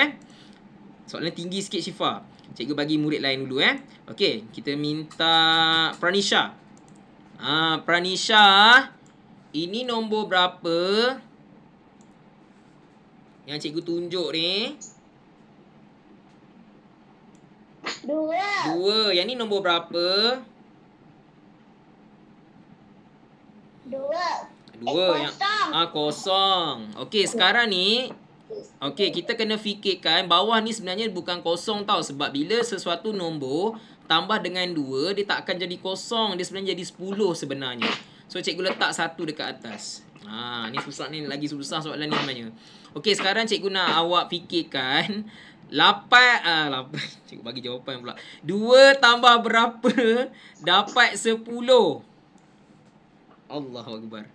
Soalan tinggi sikit Syifa. Cikgu bagi murid lain dulu Okey, kita minta Pranisha. Pranisha, ini nombor berapa yang cikgu tunjuk ni? 2. 2. Yang ni nombor berapa? 2 yang kosong. Okey, sekarang ni okey, kita kena fikirkan bawah ni sebenarnya bukan kosong tau, sebab bila sesuatu nombor tambah dengan 2 dia tak akan jadi kosong, dia sebenarnya jadi 10 sebenarnya. So cikgu letak 1 dekat atas. Ni susah ni, lagi susah soalan ni sebenarnya. Okey, sekarang cikgu nak awak fikirkan 8 cikgu bagi jawapan pula. 2 tambah berapa dapat 10? Allahu Akbar.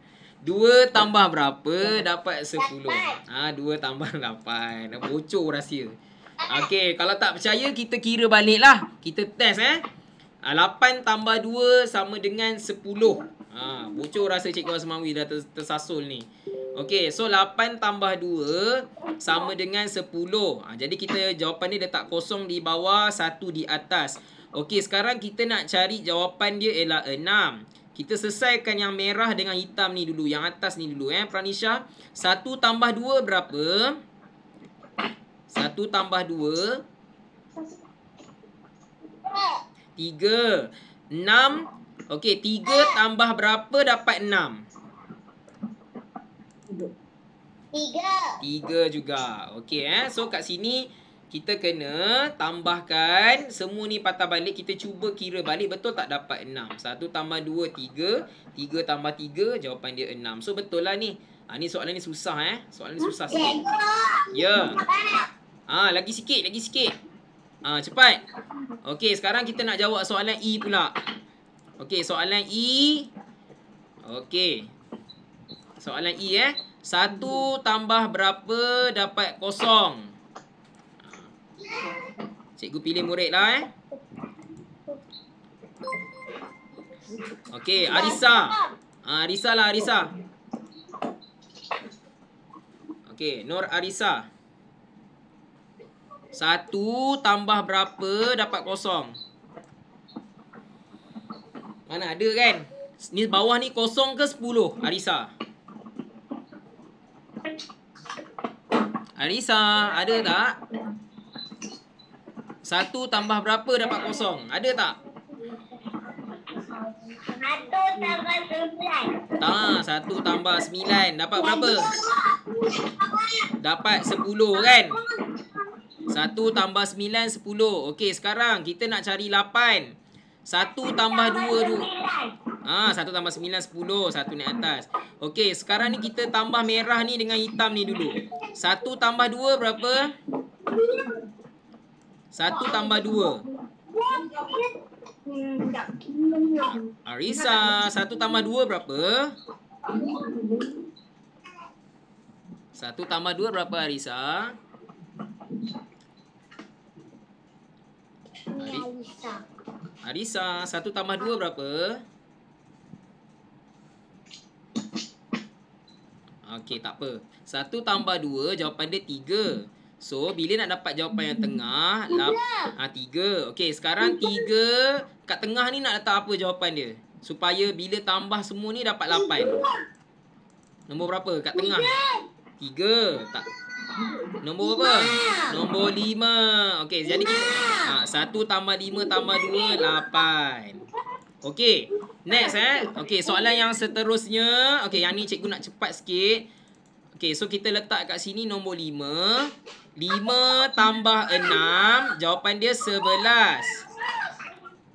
2 tambah berapa dapat 10? 2 tambah 8. Bocor rahsia. Okey, kalau tak percaya kita kira balik lah. Kita test 8 tambah 2 sama dengan 10. Bocor rasa Cikgu Asmawi dah tersasul ni. Okey, so 8 tambah 2 sama dengan 10. Jadi kita jawapan ni letak kosong di bawah, 1 di atas. Okey, sekarang kita nak cari jawapan dia ialah 6. Kita selesaikan yang merah dengan hitam ni dulu. Yang atas ni dulu Pranisha. 1 tambah 2 berapa? 1 tambah 2 3. 6. Okey, 3 tambah berapa dapat 6? 3 juga. Okey so kat sini kita kena tambahkan semua ni, patah balik. Kita cuba kira balik betul tak dapat 6. 1 tambah 2 3. 3 tambah 3 jawapan dia 6. So betul lah ni. Ni soalan ni susah Soalan ni susah sikit. Ya. Lagi sikit, lagi sikit. Cepat. Okey, sekarang kita nak jawab soalan E pula. Okey, soalan E. Okey. Soalan E 1 tambah berapa dapat 0? Cikgu pilih murid lah Okey, Arisa. Arisa lah, Arisa. Okey, Nur Arisa. 1 tambah berapa dapat 0? Mana ada kan? Ni bawah ni 0 ke 10? Arisa. Arisa, ada tak? 1 tambah berapa dapat 0? Ada tak? 1 tambah 9. 1 tambah 9 dapat berapa? Dapat 10 kan? 1 tambah 9 10. Okey, sekarang kita nak cari 8. 1 tambah 2 dulu. 1 tambah 9 10. 1 naik atas. Okey, sekarang ni kita tambah merah ni dengan hitam ni dulu. 1 tambah 2 berapa? 1 tambah 2. Arisa, 1 tambah 2 berapa? 1 tambah 2 berapa Arisa? Arisa, 1 tambah 2 berapa? Okey, tak apa. 1 tambah 2 jawapan dia 3. So, bila nak dapat jawapan yang tengah, 3. Okey, sekarang 3 kat tengah ni nak letak apa jawapan dia? Supaya bila tambah semua ni dapat 8. Nombor berapa kat tengah? 3. Tak. Nombor berapa? Nombor 5. Okey, jadi kita 1 tambah 5 tambah 2 8. Okey, next Okey, soalan yang seterusnya. Okey, yang ni cikgu nak cepat sikit. Okey, so kita letak kat sini nombor 5. 5 tambah 6, jawapan dia 11.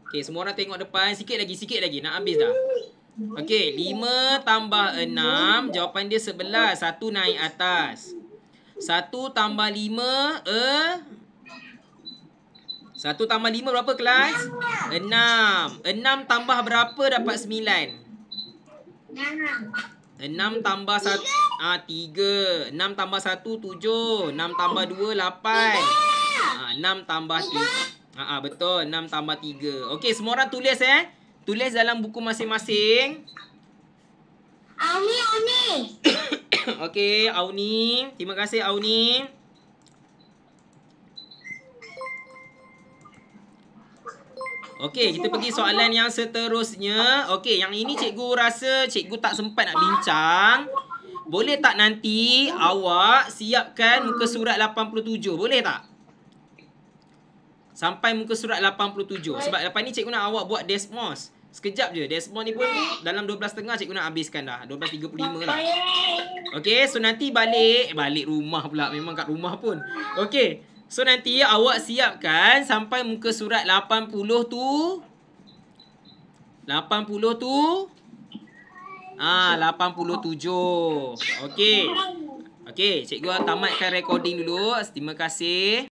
Okey, semua orang tengok depan. Sikit lagi. Nak habis dah. Okey, 5 tambah 6, jawapan dia 11. 1 naik atas. 1 tambah 5, 1 tambah 5 berapa kelas? 6. 6 tambah berapa dapat 9? 6 tambah 1 3. 6 tambah 1 7. 6 tambah 2 8. 6 tambah 3. Betul, 6 tambah 3. Okey, semua orang tulis Tulis dalam buku masing-masing. Auni. Okey, Auni. Terima kasih Auni. Okey, kita pergi soalan yang seterusnya. Okey, yang ini cikgu rasa cikgu tak sempat nak bincang. Boleh tak nanti awak siapkan muka surat 87? Boleh tak? Sampai muka surat 87. Sebab lepas ni cikgu nak awak buat Desmos. Sekejap je. Desmond ni pun dalam 12.30 cikgu nak habiskan dah. 12.35 lah. Okey, so nanti balik rumah pula. Memang kat rumah pun. Okey. So nanti awak siapkan sampai muka surat 80 tu. 80 tu. 87. Okey. Okey, cikgu tamatkan recording dulu. Terima kasih.